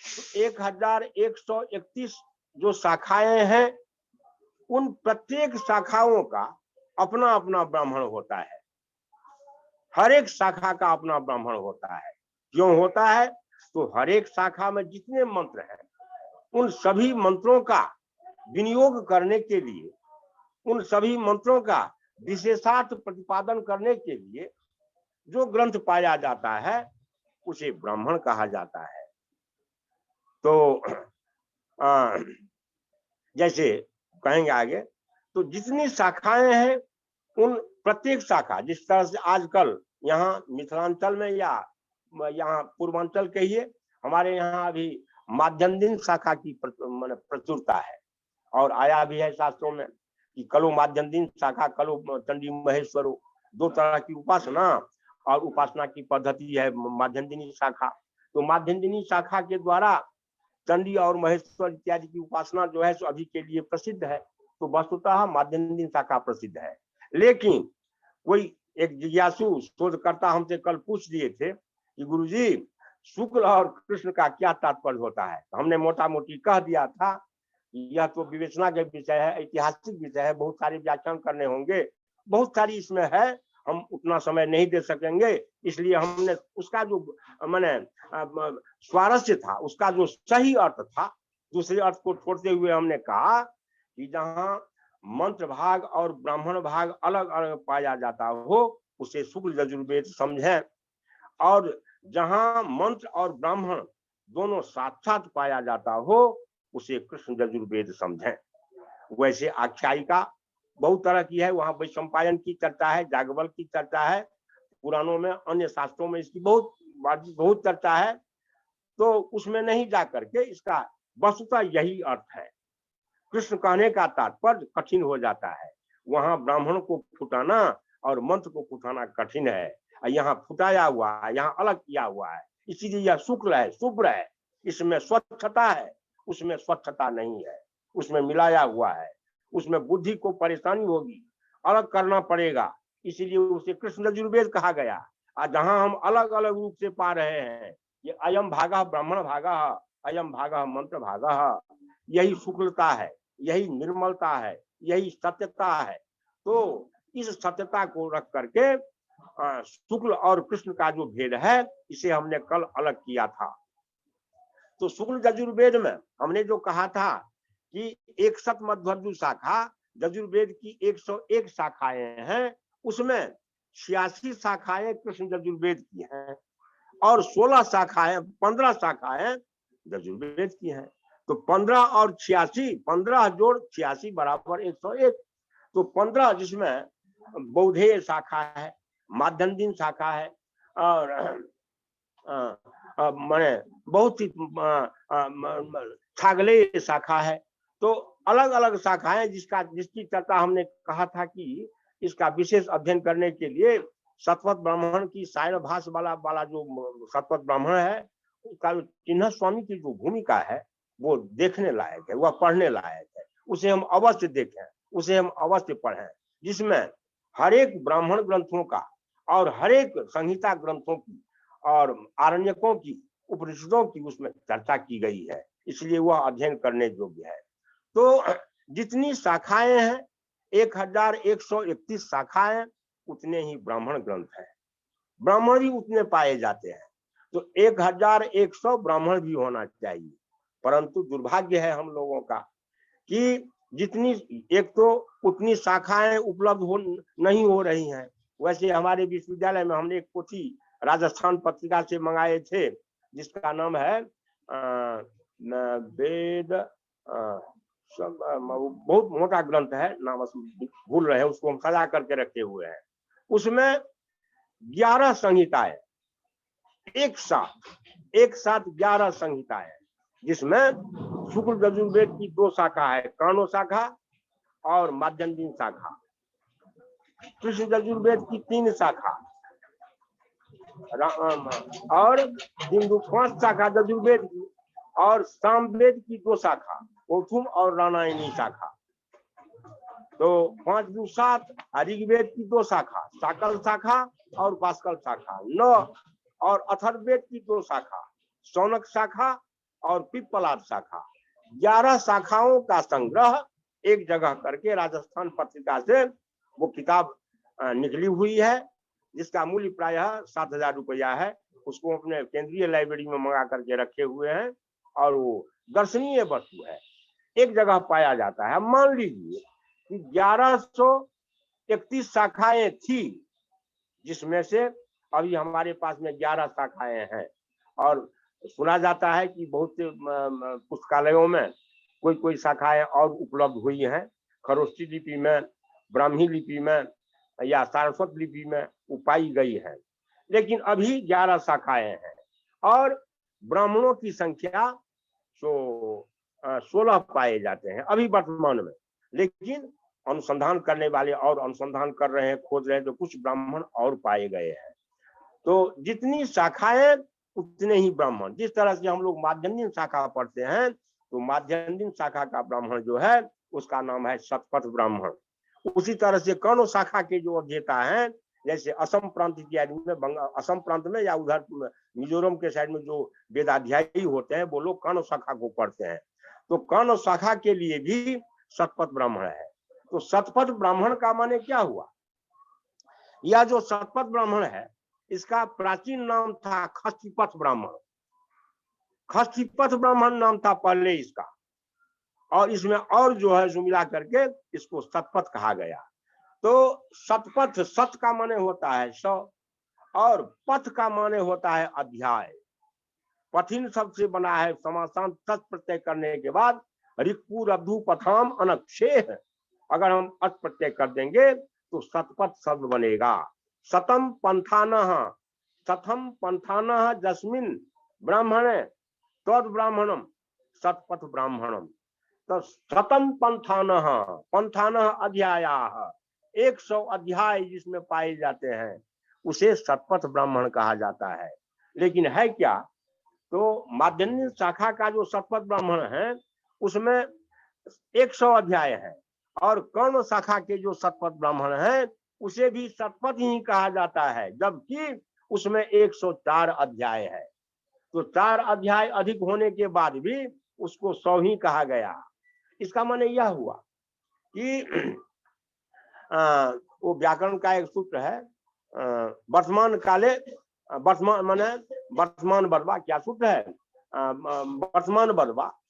तो 1131 जो शाखाएं हैं उन प्रत्येक शाखाओं का अपना अपना ब्राह्मण होता है। हर एक शाखा का अपना ब्राह्मण होता है। क्यों होता है? तो हर एक शाखा में जितने मंत्र हैं उन सभी मंत्रों का विनियोग करने के लिए, उन सभी मंत्रों का विशेषार्थ प्रतिपादन करने के लिए जो ग्रंथ पाया जाता है उसे ब्राह्मण कहा जाता है। तो जैसे कहेंगे आगे, तो जितनी शाखाएं हैं उन प्रत्येक शाखा, जिस तरह से आजकल यहाँ मिथिलांचल में या यहाँ पूर्वांचल कहिए, हमारे यहाँ अभी माध्यम शाखा की प्रचुरता है और आया भी है शास्त्रों में कि कलो माध्यम शाखा, कलो चंडी महेश्वरो, 2 तरह की उपासना और उपासना की पद्धति है माध्यम शाखा। तो माध्यम शाखा के द्वारा चंडी और महेश्वर इत्यादि की उपासना जो है सो अभी के लिए प्रसिद्ध है। तो वस्तुतः माध्यम शाखा प्रसिद्ध है। लेकिन कोई एक जिज्ञासु शोधकर्ता हमसे कल पूछ दिए थे कि गुरुजी शुक्ल और कृष्ण का क्या तात्पर्य होता है। तो हमने मोटा मोटी कह दिया था यह तो विवेचना के विषय है, ऐतिहासिक विषय है, बहुत सारे व्याख्यान करने होंगे, बहुत सारी इसमें है, हम उतना समय नहीं दे सकेंगे। इसलिए हमने उसका जो माने स्वारस्य था, उसका जो सही अर्थ था, दूसरे अर्थ को छोड़ते हुए हमने कहा कि जहां मंत्र भाग और ब्राह्मण भाग अलग अलग पाया जाता हो उसे शुक्ल यजुर्वेद समझें, और जहां मंत्र और ब्राह्मण दोनों साथ साथ पाया जाता हो उसे कृष्ण यजुर्वेद समझें। वैसे आख्यायिका बहुत तरह की है, वहां वैशंपायन की चर्चा है, जागवल की चर्चा है, पुराणों में अन्य शास्त्रों में इसकी बहुत चर्चा है। तो उसमें नहीं जा करके इसका वस्तुतः यही अर्थ है। कृष्ण कहने का तात्पर्य कठिन हो जाता है, वहां ब्राह्मण को फुटाना और मंत्र को फुटाना कठिन है। यहाँ फुटाया हुआ है, यहाँ अलग किया हुआ है, इसीलिए यह शुक्ल है, शुभ्र है, इसमें स्वच्छता है, उसमें स्वच्छता नहीं है, उसमें मिलाया हुआ है, उसमें बुद्धि को परेशानी होगी, अलग करना पड़ेगा, इसीलिए उसे कृष्ण यजुर्वेद कहा गया। और जहां हम अलग अलग रूप से पा रहे हैं, ये अयम भागा ब्राह्मण भागा, अयम भागा मंत्र भागा, यही शुक्लता है, यही निर्मलता है, यही सत्यता है। तो इस सत्यता को रख करके शुक्ल और कृष्ण का जो भेद है इसे हमने कल अलग किया था। तो शुक्ल यजुर्वेद में हमने जो कहा था कि 61 मध्वर्यु शाखा, यजुर्वेद की 101 शाखाएं हैं, उसमें 86 शाखाएं कृष्ण यजुर्वेद की हैं और 15 शाखाएं यजुर्वेद की हैं। तो 15 और 86, 15 जोड़ 86 बराबर 101। तो 15 जिसमें बौद्धेय शाखा है, माध्यम शाखा है और मैंने बहुत सी छागले शाखा है। तो अलग अलग शाखाएं जिसकी चर्चा हमने कहा था कि इसका विशेष अध्ययन करने के लिए सतवत ब्राह्मण की सायन भाष वाला जो सतवत ब्राह्मण है उसका चिन्ह स्वामी की जो भूमिका है वो देखने लायक है, वह पढ़ने लायक है, उसे हम अवश्य देखें, उसे हम अवश्य पढ़ें, जिसमें हर एक ब्राह्मण ग्रंथों का और हर एक संहिता ग्रंथों की और आरण्यकों की, उपनिषदों की उसमें चर्चा की गई है, इसलिए वह अध्ययन करने योग्य है। तो जितनी शाखाएं हैं 1131 शाखाएं, उतने ही ब्राह्मण ग्रंथ हैं, ब्राह्मण भी उतने पाए जाते हैं। तो 1100 ब्राह्मण भी होना चाहिए, परंतु दुर्भाग्य है हम लोगों का कि जितनी एक तो उतनी शाखाएं उपलब्ध नहीं हो रही हैं। वैसे हमारे विश्वविद्यालय में हमने एक पोथी राजस्थान पत्रिका से मंगाए थे जिसका नाम है वेद, बहुत मोटा ग्रंथ है, नाम भूल रहे हैं, उसको हम सजा करके रखे हुए हैं। उसमें 11 संहिताएं एक साथ 11 संहिता है, जिसमें शुक्ल यजुर्वेद की 2 शाखा है, कानो शाखा और माध्यम शाखा। कृष्ण यजुर्वेद की 3 शाखा और हिंदू 5 शाखा यजुर्वेद की, और सामवेद की 2 शाखा, कौथुम और रामायणी शाखा। तो 5 × 7, ऋग्वेद की 2 शाखा, साकल शाखा और भास्कर शाखा। 9 और अथर्ववेद की 2 शाखा, शौनक शाखा और पिप्पलाद शाखा। 11 शाखाओं का संग्रह एक जगह करके राजस्थान पत्रिका से वो किताब निकली हुई है, जिसका मूल्य प्रायः 7,000 रुपया है। उसको अपने केंद्रीय लाइब्रेरी में मंगा करके रखे हुए हैं, और वो दर्शनीय वस्तु है, एक जगह पाया जाता है। मान लीजिए कि 1131 शाखाएं थी, जिसमें से अभी हमारे पास में 11 शाखाएं हैं, और सुना जाता है कि बहुत से पुस्तकालयों में कोई शाखाएं और उपलब्ध हुई हैं, खरोष्ठी लिपि में, ब्राह्मी लिपि में या सारस्वत लिपि में पाई गई है। लेकिन अभी 11 शाखाएं हैं, और ब्राह्मणों की संख्या 16 पाए जाते हैं अभी वर्तमान में। लेकिन अनुसंधान करने वाले और अनुसंधान कर रहे हैं, खोज रहे हैं, तो कुछ ब्राह्मण और पाए गए हैं। तो जितनी शाखाएं उतने ही ब्राह्मण। जिस तरह से हम लोग माध्यम शाखा पढ़ते हैं, तो माध्यम शाखा का ब्राह्मण जो है उसका नाम है शतपथ ब्राह्मण। उसी तरह से कानो शाखा के जो अध्येता हैं, जैसे असम प्रांत इत्यादि में, असम प्रांत में या उधर मिजोरम के साइड में जो वेदाध्यायी होते हैं, वो लोग कानो शाखा को पढ़ते हैं। तो कानो शाखा के लिए भी शतपथ ब्राह्मण है। तो शतपथ ब्राह्मण का माने क्या हुआ? यह जो शतपथ ब्राह्मण है, इसका प्राचीन नाम था खष्टिपथ ब्राह्मण। खष्टिपथ ब्राह्मण नाम था पहले इसका, और इसमें और जो है सो मिला करके इसको शतपथ कहा गया। तो शतपथ, सत का माने होता है 100, और पथ का माने होता है अध्याय। पथिन शब्द से बना है, समासांत तत् प्रत्यय करने के बाद ऋक्पू रब्धु पथाम अनक्षेह, अगर हम अत प्रत्यय कर देंगे तो शतपथ शब्द बनेगा। शतम पंथानः, शतम पंथानः जस्मिन ब्राह्मणे तद ब्राह्मणम शतपथ ब्राह्मणम। तो शतम पंथानः, पंथानः अध्यायाः, 100 अध्याय जिसमें पाए जाते हैं, उसे शतपथ ब्राह्मण कहा जाता है। लेकिन है क्या? तो माध्यम शाखा का जो शतपथ ब्राह्मण है, उसमें 100 अध्याय है, और कर्ण शाखा के जो शतपथ ब्राह्मण है, उसे भी शतपथ ही कहा जाता है, जबकि उसमें 104 अध्याय है। तो 4 अध्याय अधिक होने के बाद भी उसको 100 ही कहा गया। इसका माने यह हुआ कि वो व्याकरण का एक सूत्र है, वर्तमान काले, वर्तमान माने वर्तमान बर्बा, क्या सूत्र है? वर्तमान बर्बा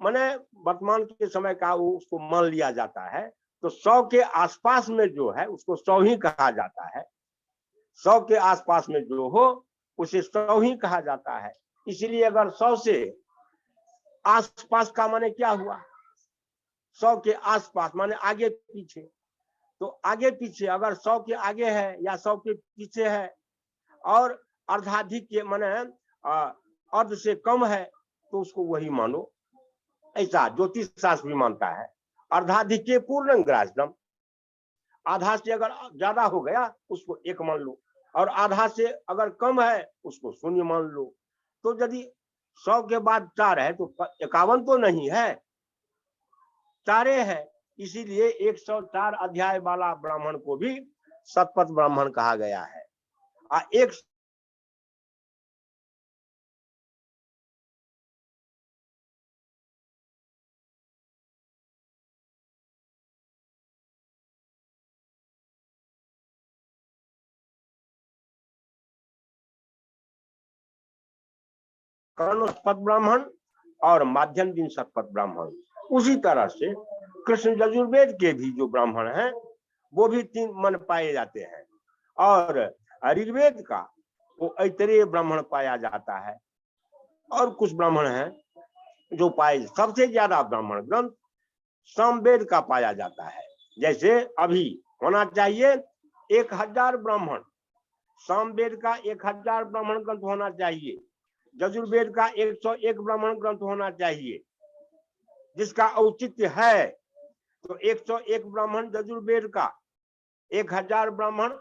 माने वर्तमान के समय का वो उसको मान लिया जाता है। तो 100 के आसपास में जो है उसको 100 ही कहा जाता है। 100 के आसपास में जो हो उसे 100 ही कहा जाता है। इसलिए अगर 100 से आसपास का माने क्या हुआ? 100 के आसपास माने आगे पीछे। तो आगे पीछे अगर 100 के आगे है या 100 के पीछे है, और अर्धाधिक के माने अर्ध से कम है, तो उसको वही मानो। ऐसा ज्योतिष शास्त्र भी मानता है। अर्धाधिक के पूर्णंग्रासदम, आधा से अगर ज्यादा हो गया उसको 1 मान लो, और आधा से अगर कम है उसको 0 मान लो। तो यदि 100 के बाद 4 है तो 51 तो नहीं है, 4 है। इसीलिए 104 अध्याय वाला ब्राह्मण को भी शतपथ ब्राह्मण कहा गया है। एक कर्ण शतपथ ब्राह्मण और माध्यम दिन शतपथ ब्राह्मण। उसी तरह से कृष्ण यजुर्वेद के भी जो ब्राह्मण हैं वो भी 3 मन पाए जाते हैं, और ऋग्वेद का वो ऐतरेय ब्राह्मण पाया जाता है, और कुछ ब्राह्मण हैं जो पाए। सबसे ज्यादा ब्राह्मण ग्रंथ सामवेद का पाया जाता है। जैसे अभी होना चाहिए 1000 ब्राह्मण सामवेद का 1000 ब्राह्मण ग्रंथ होना चाहिए, यजुर्वेद का 101 ब्राह्मण ग्रंथ होना चाहिए, जिसका औचित्य है। तो 101 ब्राह्मण यजुर्वेद का, 1000 ब्राह्मण।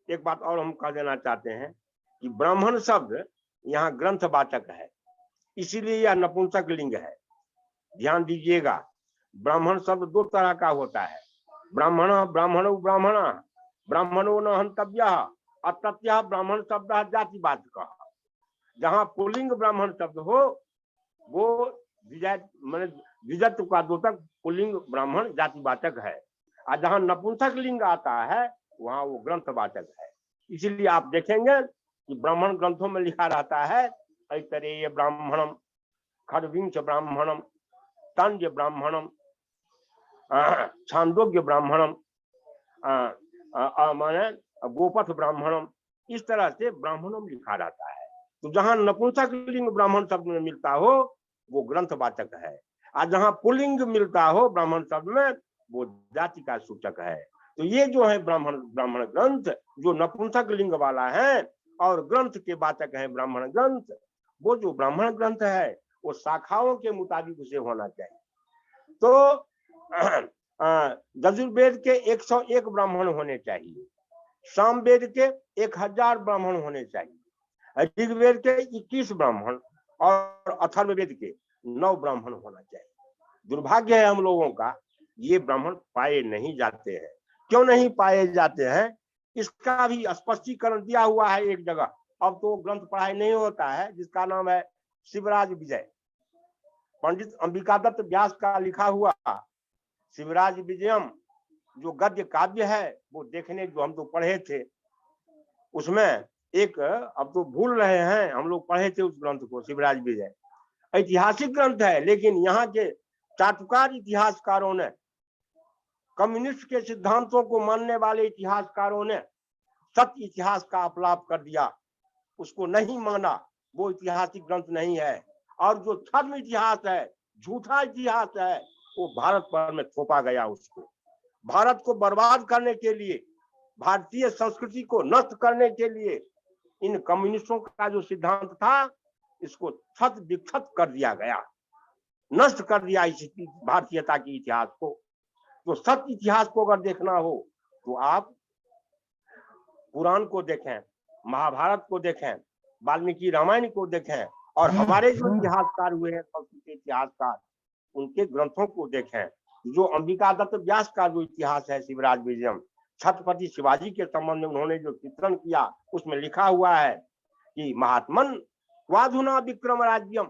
एक बात और हम कह देना चाहते हैं कि ब्राह्मण शब्द यहाँ ग्रंथवाचक है, इसीलिए यह नपुंसक लिंग है। ध्यान दीजिएगा, ब्राह्मण शब्द दो तरह का होता है, ब्राह्मण ब्राह्मणो ब्राह्मण ब्राह्मणो न हंतव्य अतत्य ब्राह्मण शब्द जातिवाचक। जहाँ पुल्लिंग ब्राह्मण शब्द हो वो द्विजत्व का द्योतक पुल्लिंग ब्राह्मण जातिवाचक है, और जहाँ नपुंसक लिंग आता है वहाँ वो ग्रंथवाचक है। इसीलिए आप देखेंगे कि ब्राह्मण ग्रंथों में लिखा रहता है ऐतरेय ब्राह्मणम, खड्विंश ब्राह्मणम, तंज ब्राह्मणम, छांदोग्य ब्राह्मणम, माने गोपथ ब्राह्मणम, इस तरह से ब्राह्मणम लिखा रहता है। तो जहाँ नपुंसक लिंग ब्राह्मण शब्द में मिलता हो वो ग्रंथवाचक है, और जहाँ पुल्लिंग मिलता हो ब्राह्मण शब्द में वो जाति का सूचक है। तो ये जो है ब्राह्मण ग्रंथ जो नपुंसक लिंग वाला है और ग्रंथ के वाचक है ब्राह्मण ग्रंथ, वो जो ब्राह्मण ग्रंथ है वो शाखाओं के मुताबिक उसे होना चाहिए। तो यजुर्वेद के 101 ब्राह्मण होने चाहिए, सामवेद के 1000 ब्राह्मण होने चाहिए, ऋग्वेद के 21 ब्राह्मण और अथर्ववेद के 9 ब्राह्मण होना चाहिए। दुर्भाग्य है हम लोगों का, ये ब्राह्मण पाए नहीं जाते हैं। क्यों नहीं पाए जाते हैं, इसका भी स्पष्टीकरण दिया हुआ है एक जगह। अब तो ग्रंथ पढ़ाई नहीं होता है, जिसका नाम है शिवराज विजय, पंडित अंबिका दत्त व्यास का लिखा हुआ शिवराज विजयम जो गद्य काव्य है, वो देखने जो हम तो पढ़े थे, उसमें एक, अब तो भूल रहे हैं, हम लोग पढ़े थे उस ग्रंथ को, शिवराज विजय ऐतिहासिक ग्रंथ है। लेकिन यहाँ के चाटुकार इतिहासकारों ने, कम्युनिस्ट के सिद्धांतों को मानने वाले इतिहासकारों ने सत्य इतिहास का अपलाप कर दिया, उसको नहीं माना, वो ऐतिहासिक ग्रंथ नहीं है। और जो छद्म इतिहास है, झूठा इतिहास है, वो भारत पर में थोपा गया। उसको भारत को बर्बाद करने के लिए, भारतीय संस्कृति को नष्ट करने के लिए इन कम्युनिस्टों का जो सिद्धांत था, इसको छत विक्षत कर दिया गया, नष्ट कर दिया इस भारतीयता के इतिहास को। तो सत्य इतिहास को अगर देखना हो तो आप पुराण को देखें, महाभारत को देखें, वाल्मीकि रामायण को देखें, और हमारे जो इतिहासकार हुए हैं संस्कृत इतिहासकार, उनके ग्रंथों को देखें। जो अंबिका दत्त व्यास का जो इतिहास है शिवराज विजयम, छत्रपति शिवाजी के संबंध में उन्होंने जो चित्रण किया, उसमें लिखा हुआ है कि महात्मन वाधुना विक्रम राज्यम,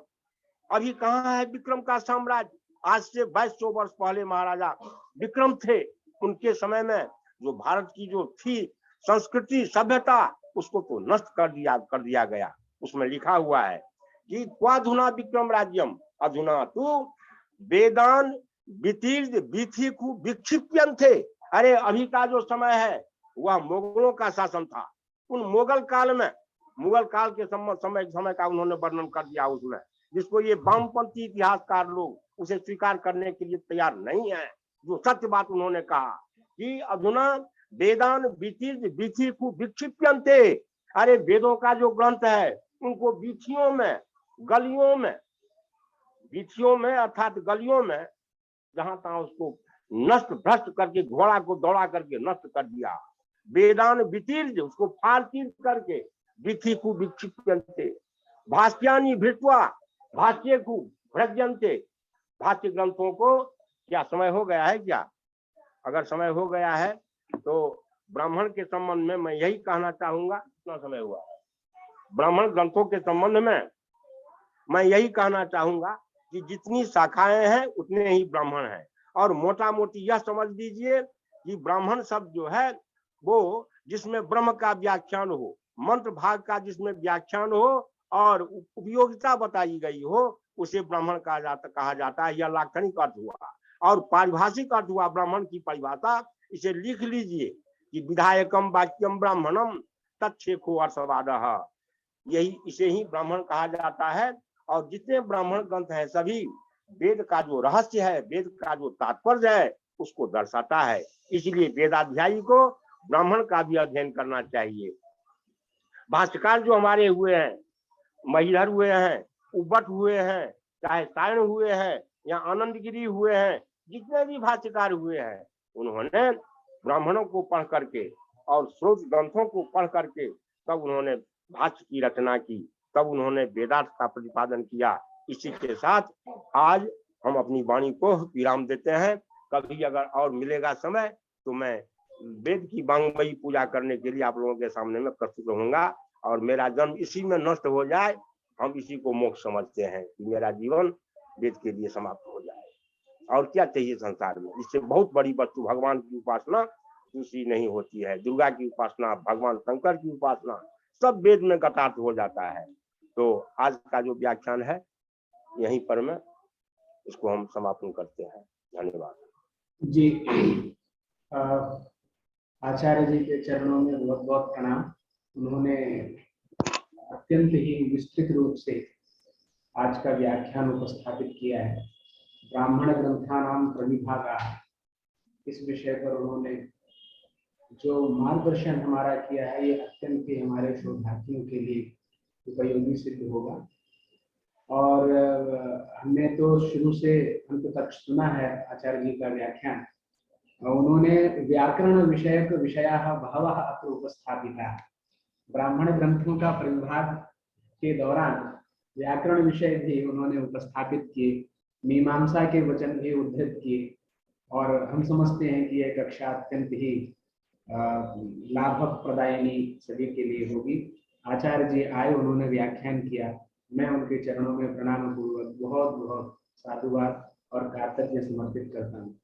अभी कहाँ है विक्रम का साम्राज्य। आज से 2200 वर्ष पहले महाराजा विक्रम थे, उनके समय में जो भारत की जो थी संस्कृति सभ्यता, उसको तो नष्ट कर दिया गया। उसमें लिखा हुआ है कि क्वाधुना विक्रम राज्यम अधुना तो वेदान वितीर्ज विथिकु विक्षिप्यन्ते। अरे अभी का जो समय है वह मुगलों का शासन था। उन मुगल काल में, मुगल काल के समय का उन्होंने वर्णन कर दिया उसमें, जिसको ये वामपंथी इतिहासकार लोग उसे स्वीकार करने के लिए तैयार नहीं है। जो सत्य बात उन्होंने कहा कि अधुना वेदान वितीर्ज विथिकु विक्षिप्यन्ते। अरे वेदों का जो ग्रंथ है उनको बीथियों में, गलियों में, बीथियों में अर्थात गलियों में, जहां तहां उसको नष्ट भ्रष्ट करके, घोड़ा को दौड़ा करके नष्ट कर दिया। वेदान वितीर्ज, उसको फाड़ चीर करके, विथिकु विक्षिप्यन्ते भाष्यानि भृत्वा भाष्यकु भ्रज्यन्ते। भाष्य ग्रंथों को क्या समय हो गया है क्या? अगर समय हो गया है तो ब्राह्मण के संबंध में मैं यही कहना चाहूंगा, कितना समय हुआ है, ब्राह्मण ग्रंथों के संबंध में मैं यही कहना चाहूंगा कि जितनी शाखाएं हैं उतने ही ब्राह्मण हैं। और मोटा मोटी यह समझ लीजिए कि ब्राह्मण शब्द जो है वो जिसमें ब्रह्म का व्याख्यान हो, मंत्र भाग का जिसमें व्याख्यान हो और उपयोगिता बताई गई हो, उसे ब्राह्मण कहा जाता है। यह लाक्षणिक अर्थ हुआ। और पारिभाषिक अर्थ हुआ ब्राह्मण की परिभाषा, इसे लिख लीजिए कि विधायकम वाक्यम ब्राह्मणम तच्छेखो अर्थवादः, यही इसे ही ब्राह्मण कहा जाता है। और जितने ब्राह्मण ग्रंथ हैं सभी वेद का जो रहस्य है, वेद का जो तात्पर्य है, उसको दर्शाता है। इसलिए वेदाध्यायी को ब्राह्मण का भी अध्ययन करना चाहिए। भाष्यकार जो हमारे हुए हैं, महिधर हुए हैं, उबट हुए हैं, चाहे सायण हुए हैं या आनंदगिरी हुए हैं, जितने भी भाष्यकार हुए हैं, उन्होंने ब्राह्मणों को पढ़ करके और स्रोत ग्रंथों को पढ़ करके तब उन्होंने भाष्य की रचना की, तब उन्होंने वेदार्थ का प्रतिपादन किया। इसी के साथ आज हम अपनी वाणी को विराम देते हैं। कभी अगर और मिलेगा समय तो मैं वेद की वांग्मयी पूजा करने के लिए आप लोगों के सामने में प्रस्तुत रहूंगा, और मेरा जन्म इसी में नष्ट हो जाए, हम इसी को मोक्ष समझते हैं कि मेरा जीवन वेद के लिए समाप्त हो जाए। और क्या चाहिए संसार में? इससे बहुत बड़ी वस्तु भगवान की उपासना दूसरी नहीं होती है। दुर्गा की उपासना, भगवान शंकर की उपासना, सब वेद में गतार्थ हो जाता है। तो आज का जो व्याख्यान है यहीं पर मैं इसको हम समापन करते हैं। धन्यवाद जी। आचार्य जी के चरणों में बहुत बहुत प्रणाम। उन्होंने अत्यंत ही विस्तृत रूप से आज का व्याख्यान उपस्थापित किया है। ब्राह्मण ग्रंथानाम प्रविभागा, इस विषय पर उन्होंने जो मार्गदर्शन हमारा किया है, ये अत्यंत ही हमारे शोधार्थियों के लिए उपयोगी सिद्ध होगा। और हमने तो शुरू से अंत तक सुना है आचार्य जी का व्याख्यान। उन्होंने व्याकरण विषयक विषयाः बहवः अत्र उपस्थापिताः। ब्राह्मण ग्रंथों का प्रविभाग के दौरान व्याकरण विषय भी उन्होंने उपस्थापित किए, मीमांसा के वचन भी उद्धृत किए, और हम समझते हैं कि यह कक्षा अत्यंत ही लाभक प्रदायिनी सभी के लिए होगी। आचार्य जी आए, उन्होंने व्याख्यान किया, मैं उनके चरणों में प्रणाम पूर्वक बहुत बहुत साधुवाद और कृतज्ञ समर्पित करता हूँ।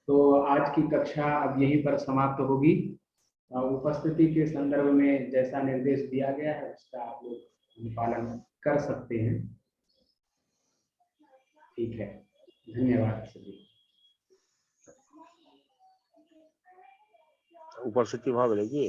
तो आज की कक्षा अब यहीं पर समाप्त होगी। उपस्थिति के संदर्भ में जैसा निर्देश दिया गया है उसका आप लोग पालन कर सकते हैं। ठीक है, धन्यवाद सभी। उपस्थिति भाग लेगी।